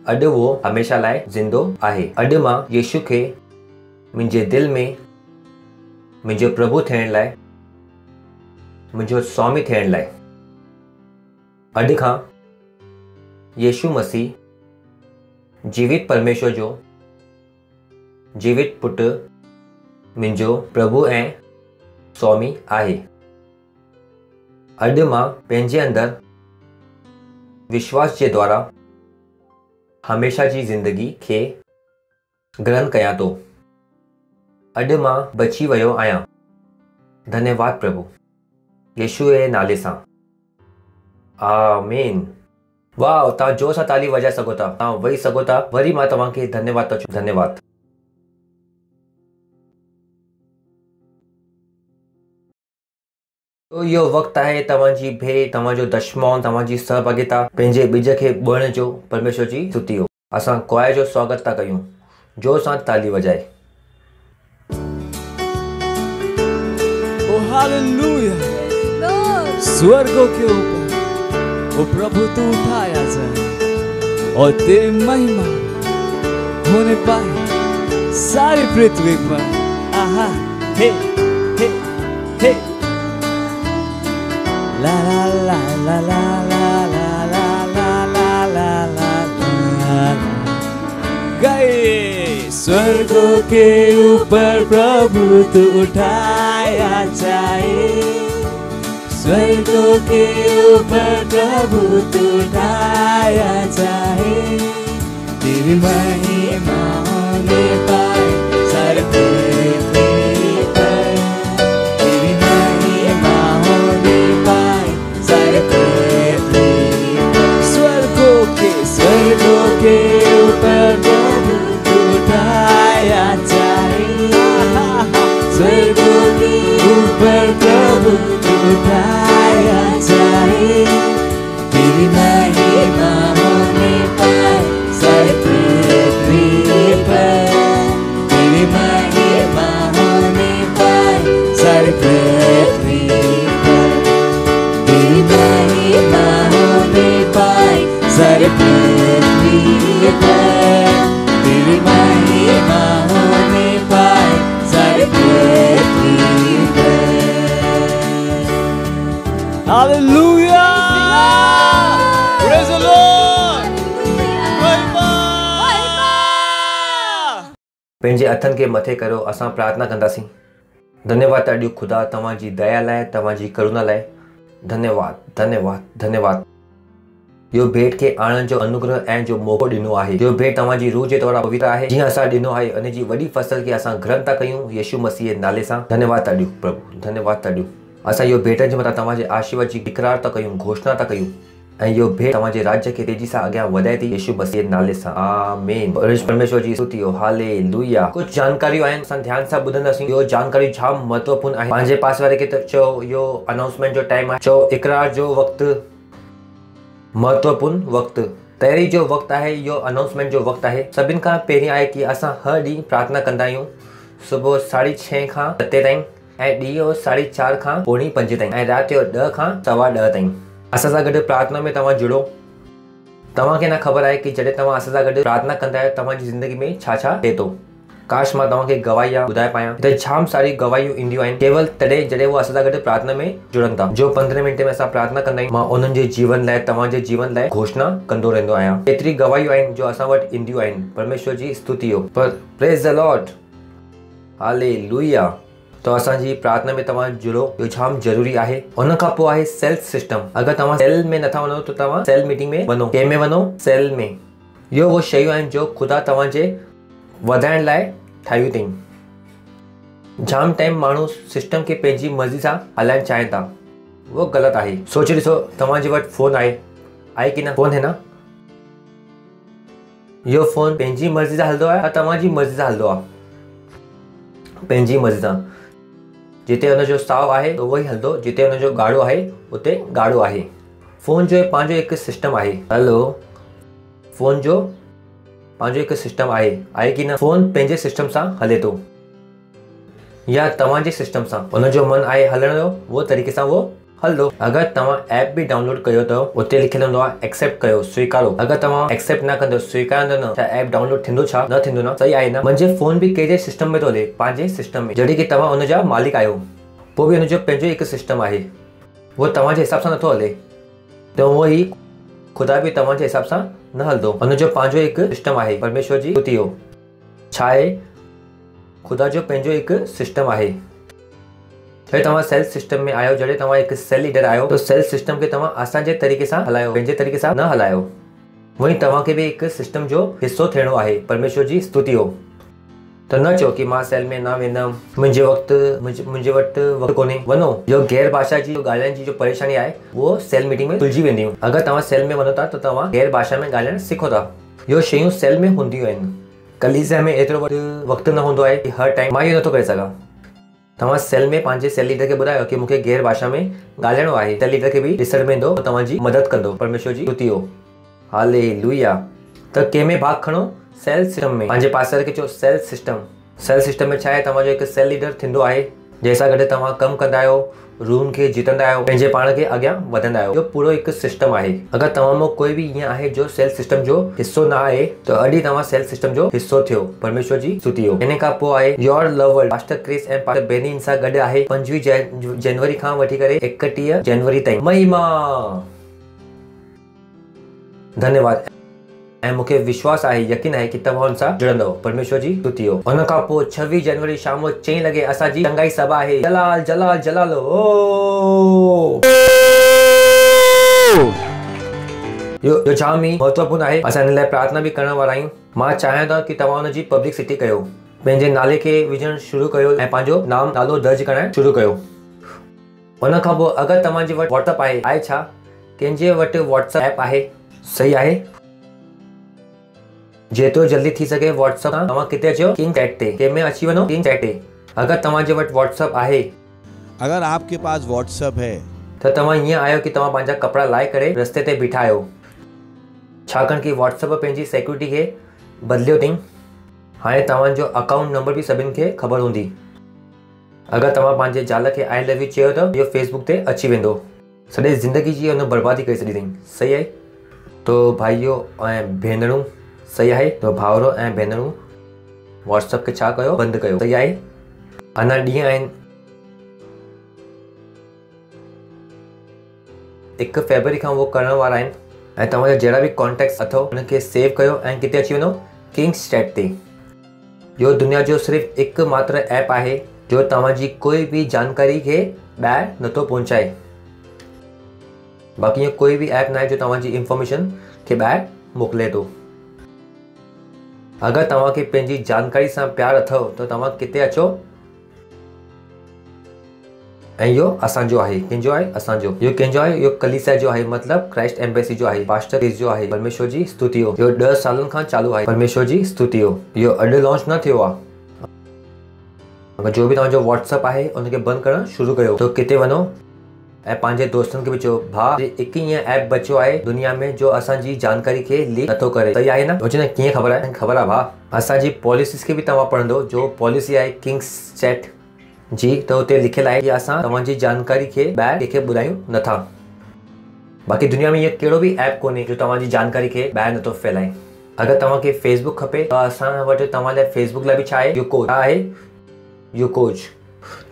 I: अॼु उहो हमेशा लाइ ज़िंदो आहे। अॼु मां यीशु खे मुंहिंजे दिलि में मुंहिंजो प्रभु थियण लाइ, मुंहिंजो स्वामी थियण लाइ, अॼु खां यीशु मसीह जीवित परमेश्वर जो जीवित पुट मुंहिंजो प्रभु ऐं स्वामी आहे। अॼु मां पंहिंजे अंदरि विश्वास जे द्वारा हमेशा जी ज़िंदगी खे ग्रहण कयां थो। अॼु मां बची वियो आहियां। धन्यवाद प्रभु, यीशु जे नाले सां। आमीन। वाह, तव्हां जोर सां ताली वॼाए सघो था। तव्हां वेही सघो था। वरी मां तव्हांखे धन्यवाद थो चवां। धन्यवाद। तो इहो वक़्तु आहे तव्हांजी भेट, तव्हांजो दशमौन, तव्हांजी सहभागिता पंहिंजे ॿिज खे ॿोड़ण जो। परमेश्वर जी स्तुति हो। असां क्वायर जो स्वागत था कयूं। जोर सां ताली वॼाए।
E: ओ हालेलुया। स्वर्गों के ऊपर ओ प्रभु तू उठाया जाए और तेरी महिमा होने पाए सारी पृथ्वी पर। आहा, हे हे हे। ला ला ला ला ला ला ला ला ला ला ला। गए स्वर्गों के ऊपर प्रभु तू उठाया जाए। स्वर्गों के ऊपर प्रभु तू उठाया जाए। तेरी महिमा होने पाए सारी पृथ्वी पर। तेरी महिमा होने पाए सारी पृथ्वी पर। स्वर्गों के ऊपर प्रभु तू उठाया जाए। स्वर्गों के ऊपर प्रभु तू उठाया जाए। तेरी महिमा होने पाए सारी पृथ्वी पर। तेरी महिमा होने पाए सारी पृथ्वी पर। तेरी महिमा होने पाए सारी पृथ्वी पर। तेरी महिमा होने पाए सारी पृथ्वी पर। हालेलुया। Praise the Lord.
I: पंहिंजे हथनि खे मथे करो। असां प्रार्थना कंदासीं। धन्यवाद ॾियो ख़ुदा तव्हांजी दया लाइ, तव्हांजी करुणा लाइ। धन्यवाद, धन्यवाद, धन्यवाद। इहो भेट खे आणण जो अनुग्रह ऐं जो मौक़ो ॾिनो आहे। इहो भेट तव्हांजी रूह जे द्वारा पवित्र आहे। जीअं असां ॾिनो आहे उन जी वॾी फसल खे असां ग्रहण था कयूं यीशु मसीह जे नाले सां। धन्यवाद ॾियो प्रभु, धन्यवाद ॾियो। असां इहो भेटनि जे मथां तव्हांजे आशीर्वाद जी इकरार था कयूं, घोषणा था कयूं। ऐं इहो भेट तव्हांजे राज्य खे तेजी सां अॻियां वधाए थी यीशु मसीह जे नाले सां। आमीन। परमेश्वर जी स्तुति हो। हालेलुया। कुझु जानकारियूं आहिनि, असां ध्यान सां ॿुधंदासीं। इहो जानकारी जाम महत्वपूर्ण आहे। पंहिंजे पास वारे खे त चओ इहो अनाउंसमेंट जो टाइम आहे। चओ इकरार जो वक़्तु, महत्वपूर्ण वक़्तु, तयारी जो वक़्तु आहे। इहो अनाउंसमेंट जो वक़्तु आहे। सभिनि खां पहिरीं आहे कि असां हर ॾींहुं प्रार्थना कंदा आहियूं सुबुह 6:30 खां 7 ताईं ऐं ॾींहं जो 4:30 खां 4:45 ताईं ऐं राति जो 10 खां 10:15 ताईं। असां सां गॾु प्रार्थना में तव्हां जुड़ो। तव्हांखे न ख़बर आहे कि जॾहिं तव्हां असां सां गॾु प्रार्थना कंदा आहियो तव्हांजी ज़िंदगी में छा छा थिए थो। काश मां तव्हांखे गवाही ॿुधाए पायां त जाम सारी गवाहियूं ईंदियूं आहिनि केवल तॾहिं जॾहिं उहे असां सां गॾु प्रार्थना में जुड़नि था। जो 15 मिंट में असां प्रार्थना कंदा आहियूं, मां उन्हनि जे जीवन लाइ, तव्हांजे जीवन लाइ घोषणा कंदो रहंदो आहियां। एतिरी गवाहियूं आहिनि जो असां वटि ईंदियूं आहिनि। परमेश्वर जी स्तुति हो। पर प्रेज़ द लॉर्ड, हालेलुया। तो असांजी प्रार्थना में तव्हां जुड़ो, इहो जाम ज़रूरी आहे। उन खां पोइ आहे सेल्फ सिस्टम। अगरि तव्हां सेल में नथा वञो त तव्हां सेल मीटिंग में वञो। कंहिं में वञो? सेल में। इहो उहो शयूं आहिनि जो ख़ुदा तव्हांजे वधाइण लाइ ठाहियूं अथई। जाम टाइम माण्हू सिस्टम खे पंहिंजी मर्ज़ी सां हलाइण चाहिनि था, उहो ग़लति आहे। सोचे ॾिसो, तव्हांजे वटि फ़ोन आहे की न? फ़ोन है न? इहो फ़ोन पंहिंजी मर्ज़ी सां हलंदो आहे या तव्हांजी मर्ज़ी सां हलंदो आहे? पंहिंजी मर्ज़ी सां। जिते हुनजो साओ आहे त उहो ई हलंदो, जिते हुनजो ॻाढ़ो आहे उते ॻाढ़ो आहे। फ़ोन जो पंहिंजो हिकु सिस्टम आहे। हलो, फ़ोन जो पंहिंजो हिकु सिस्टम आहे की न? फ़ोन पंहिंजे सिस्टम सां हले थो या तव्हांजे सिस्टम सां? हुनजो मन आहे हलण जो, उहो तरीक़े सां उहो हलंदो। अगरि तव्हां ऐप बि डाउनलोड कयो अथव, उते लिखियल हूंदो आहे एक्सेप्ट कयो, स्वीकारो। अगरि तव्हां एक्सेप्ट न कंदो, स्वीकारंदो न, त ऐप डाउनलोड थींदो छा? न थींदो न। सही आहे न? मुंहिंजे फ़ोन बि कहिड़े सिस्टम में थो हले? पंहिंजे सिस्टम में। जॾहिं की तव्हां हुनजा मालिक आहियो, पोइ बि हुनजो पंहिंजो हिकु सिस्टम आहे, उहो तव्हांजे हिसाब सां नथो हले। त उहो ई ख़ुदा बि तव्हांजे हिसाब सां न हलंदो। हुनजो पंहिंजो हिकु सिस्टम आहे। परमेश्वर जी स्तुति हो। छा आहे? ख़ुदा जो पंहिंजो हिकु सिस्टम आहे। जॾहिं तव्हां सेल्फ सिस्टम में आहियो, जॾहिं तव्हां हिकु सेल लीडर आहियो, त सेल्फ सिस्टम खे तव्हां असांजे तरीक़े सां हलायो, पंहिंजे तरीक़े सां न हलायो। वहीं तव्हांखे बि हिकु सिस्टम जो हिसो थियणो आहे। परमेश्वर जी स्तुति हो। त न चओ कि मां सेल में न वेंदमि, मुंहिंजे वटि वक़्तु कोन्हे। वञो। जो गैर भाषा जी ॻाल्हाइण जी जो परेशानी आहे, उहो सेल मीटिंग में सुलझी वेंदियूं। अगरि तव्हां सेल में वञो था त तव्हां गैर भाषा में ॻाल्हाइण सिखो था। इहो शयूं सेल में हूंदियूं आहिनि। कलीसिया में एतिरो वक़्तु न हूंदो आहे कि हर टाइम मां इहो नथो करे सघां। तव्हां सेल में पंहिंजे सेल लीडर खे ॿुधायो कि मूंखे गैर भाषा में ॻाल्हाइणो आहे। सेल लीडर खे बि ॾिसण में ईंदो, तव्हांजी मदद कंदो। परमेश्वर जी स्तुति हो। हालेलुया। त कंहिं में भाग खणो? सेल सिस्टम में। पंहिंजे पासे खे चओ सेल सिस्टम। सेल सिस्टम में छा आहे? तव्हांजो हिकु सेल लीडर थींदो आहे, जंहिंसां गॾु तव्हां कमु कंदा आहियो, रूम खे जीतंदा आहियो, पंहिंजे पाण खे अॻियां वधंदा आहियो। इहो पूरो हिकु सिस्टम आहे। अगरि तव्हां में कोई बि ईअं आहे जो सेल सिस्टम जो हिसो न आहे, त अॼु तव्हां सेल सिस्टम जो हिसो थियो। परमेश्वर जी स्तुति हो। इन खां पोइ आहे योर लवर। पास्टर क्रिस ऐं पास्टर बेनिन सां गॾु आहे 25 जनवरी खां वठी करे 31 जनवरी ताईं। महिमा। धन्यवाद। ऐं मूंखे विश्वास आहे, यकीन आहे कि तव्हां हुन सां जुड़ंदव। परमेश्वर जी स्तुति हो। उन खां पोइ 26 जनवरी शाम जो 4 लॻे असांजी चङाई सभा आहे। जलाल जलाल जलाल। इहो जाम ई महत्वपूर्ण आहे। असां हिन लाइ प्रार्थना बि करण वारा आहियूं। मां चाहियां थो कि तव्हां हुनजी पब्लिसिटी कयो, पंहिंजे नाले खे विझणु शुरू कयो ऐं पंहिंजो नालो दर्ज करणु शुरू कयो। उन खां पोइ अगरि तव्हांजे वटि व्हाट्सअप आहे छा? कंहिंजे वटि व्हाट्सअप ऐप आहे? सही आहे। जेतिरो जल्दी थी सघे व्हाट्सअप तां तव्हां किथे अचो? किंग चैट ते। कंहिं में अची वञो? किंग चैट ते। अगरि तव्हांजे वटि व्हाट्सअप आहे,
H: अगर आपके पास व्हाट्सएप है,
I: त तव्हां ईअं आहियो कि तव्हां पंहिंजा कपिड़ा लाहे करे रस्ते ते बीठा आहियो। छाकाणि कि व्हाट्सअप पंहिंजी सिक्योरिटी खे बदिलियो अथई। हाणे तव्हांजो अकाउंट नंबर बि सभिनि खे ख़बर हूंदी। अगरि तव्हां पंहिंजे ज़ाल खे आई लव यू चयो त इहो फेसबुक ते अची वेंदो। सॼी ज़िंदगी जी हुन बर्बादी करे छॾी अथई। सही आहे। तो भाइयों ऐं भेनरूं, सही आहे। तो भाउरो ऐं भेनरूं, व्हाट्सअप खे छा कयो? बंदि कयो। सही आहे। अञा ॾींहं आहिनि। 1 फरवरी खां उहो करण वारा आहिनि। ऐं तव्हांजा जहिड़ा बि कॉन्टेक्ट्स अथव उनखे सेव कयो ऐं किथे अची वञो? किंग्स चैट ते। इहो दुनिया जो सिर्फ़ु हिकु मात्र ऐप आहे जो तव्हांजी कोई बि जानकारी खे ॿाहिरि नथो पहुचाए। बाक़ी इहो कोई बि ऐप न आहे जो तव्हांजी इंफॉर्मेशन खे ॿाहिरि मोकिले थो। अगरि तव्हांखे पंहिंजी जानकारी सां प्यार अथव त तव्हां किथे अचो। ऐं इहो असांजो आहे। कंहिंजो आहे? असांजो। इहो कंहिंजो आहे? इहो कलीसिया जो आहे, मतिलबु क्राइस्ट एम्बेसी जो आहे, पास्टर क्रिस जो आहे। परमेश्वर जी स्तुति हो। इहो 10 सालनि खां चालू आहे। परमेश्वर जी स्तुति हो। इहो अॼु लॉन्च न थियो आहे। अगरि जो बि तव्हांजो व्हाट्सअप आहे उनखे बंदि करणु शुरू कयो। तो किथे वञो? ऐं पंहिंजे दोस्तनि खे बि चयो भाउ हिकु ईअं ऐप बचियो आहे दुनिया में जो असांजी जानकारी खे लीक नथो करे, सही आहे न? सोचे न कीअं ख़बर आहे? ख़बर आहे भाउ, असांजी पॉलिसीज़ खे बि तव्हां पढ़ंदो, जो पॉलिसी आहे किंग्स चैट जी, त हुते लिखियल आहे कि असां तव्हांजी जानकारी खे ॿाहिरि कंहिंखे ॿुधायूं नथा। बाक़ी दुनिया में ईअं कहिड़ो बि ऐप कोन्हे जो तव्हांजी जानकारी खे ॿाहिरि नथो फैलाए। अगरि तव्हांखे फेसबुक खपे त असां वटि तव्हां लाइ फेसबुक लाइ बि छा आहे, यूकोज आहे, यूकोज।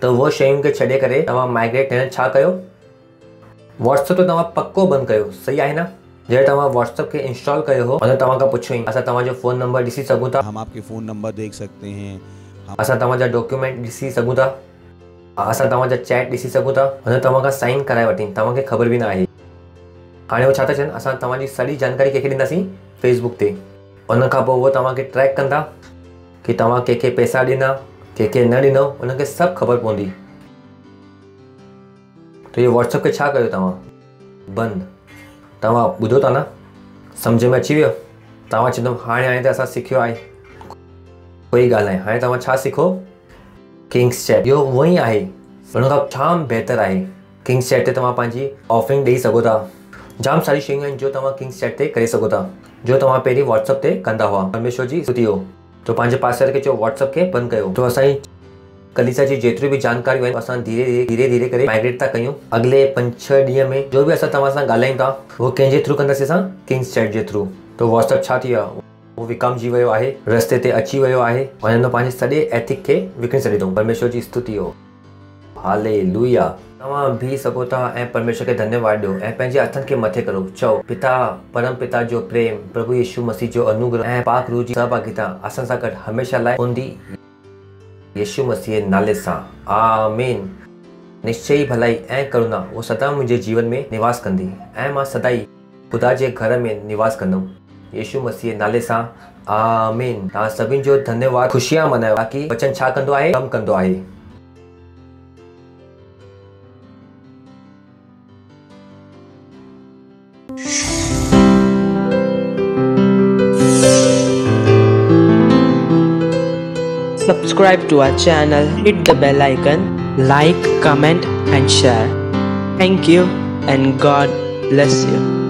I: त उहो शयुनि खे छॾे करे तव्हां माइग्रेट थियण छा कयो, व्हाट्सएप तो तव्हां पक्को बंदि कयो, सही आहे न? जॾहिं तव्हां व्हाट्सएप खे इंस्टॉल कयो हो हुन तव्हां खां पुछियो असां तव्हांजो फ़ोन नंबर ॾिसी सघूं था,
H: हम आपके फ़ोन नंबर देख सकते हैं,
I: असां तव्हांजा डॉक्यूमेंट ॾिसी सघूं था, असां तव्हांजा चैट ॾिसी सघूं था, हुन तव्हां खां साइन कराए वठी, तव्हांखे ख़बर बि न आहे। हाणे उहो छा था चवनि, असां तव्हांजी सॼी जानकारी कंहिंखे ॾींदासीं फेसबुक ते, उन खां पोइ उहो तव्हांखे ट्रैक कंदा कि तव्हां कंहिंखे पैसा ॾिना, कंहिंखे न ॾिनो, उनखे सभु ख़बर पवंदी। त इहो व्हाट्सएप खे छा कयो तव्हां, बंदि। तव्हां ॿुधो था न, सम्झ में अची वियो? तव्हां चवंदो हाणे त असां सिखियो आहे, कोई ॻाल्हि नाहे, हाणे तव्हां छा सिखो, किंग्स चैट, इहो उहो ई आहे, हुन खां जाम बहितर आहे। किंग्स चैट ते तव्हां पंहिंजी ऑफरिंग ॾेई सघो था, जाम सारी शयूं आहिनि जो तव्हां किंग्स चैट ते करे सघो था, जो तव्हां पहिरीं व्हाट्सएप ते कंदा हुआ। परमेश्वर जी स्तुति हो। तो पंहिंजे पासे खे चयो व्हाट्सएप खे बंदि कयो। तो असांजी कलीसिया जी जेतिरियूं बि जानकारियूं आहिनि असां धीरे धीरे करे माइग्रेट था कयूं। अॻिले 5-6 ॾींहं में जो बि असां तव्हां सां ॻाल्हायूं था उहो कंहिंजे थ्रू कंदासीं, असां किंग्स चैट जे थ्रू। तो व्हाट्सएप छा थी वियो आहे, उहो विकामजी वियो आहे, रस्ते ते अची वियो आहे, हुन पंहिंजे सॼे एथिक खे विकिणी छॾे थो। परमेश्वर जी स्तुति हो, हालेलुया। तव्हां बीह सघो था ऐं परमेश्वर खे धन्यवाद ॾियो ऐं पंहिंजे हथनि खे मथे करो, चओ पिता, परम पिता जो प्रेम, प्रभु यीशु मसीह जो अनुग्रह ऐं पाक रूह जी सहभागिता असां सां गॾु हमेशह लाइ हूंदी, यीशु मसीह जे नाले सां, आमीन। निश्चय ई भलाई ऐं करुणा वो सदा मुंहिंजे जीवन में निवास कंदी ऐं मां सदाई ख़ुदा जे घर में निवास कंदुमि, यीशु मसीह जे नाले सां, आमीन। तव्हां सभिनि जो धन्यवाद, ख़ुशियां मनायो। बाक़ी वचन छा कंदो आहे, कमु कंदो आहे।
J: Subscribe to our channel, hit the bell icon, like, comment and share. Thank you and God bless you.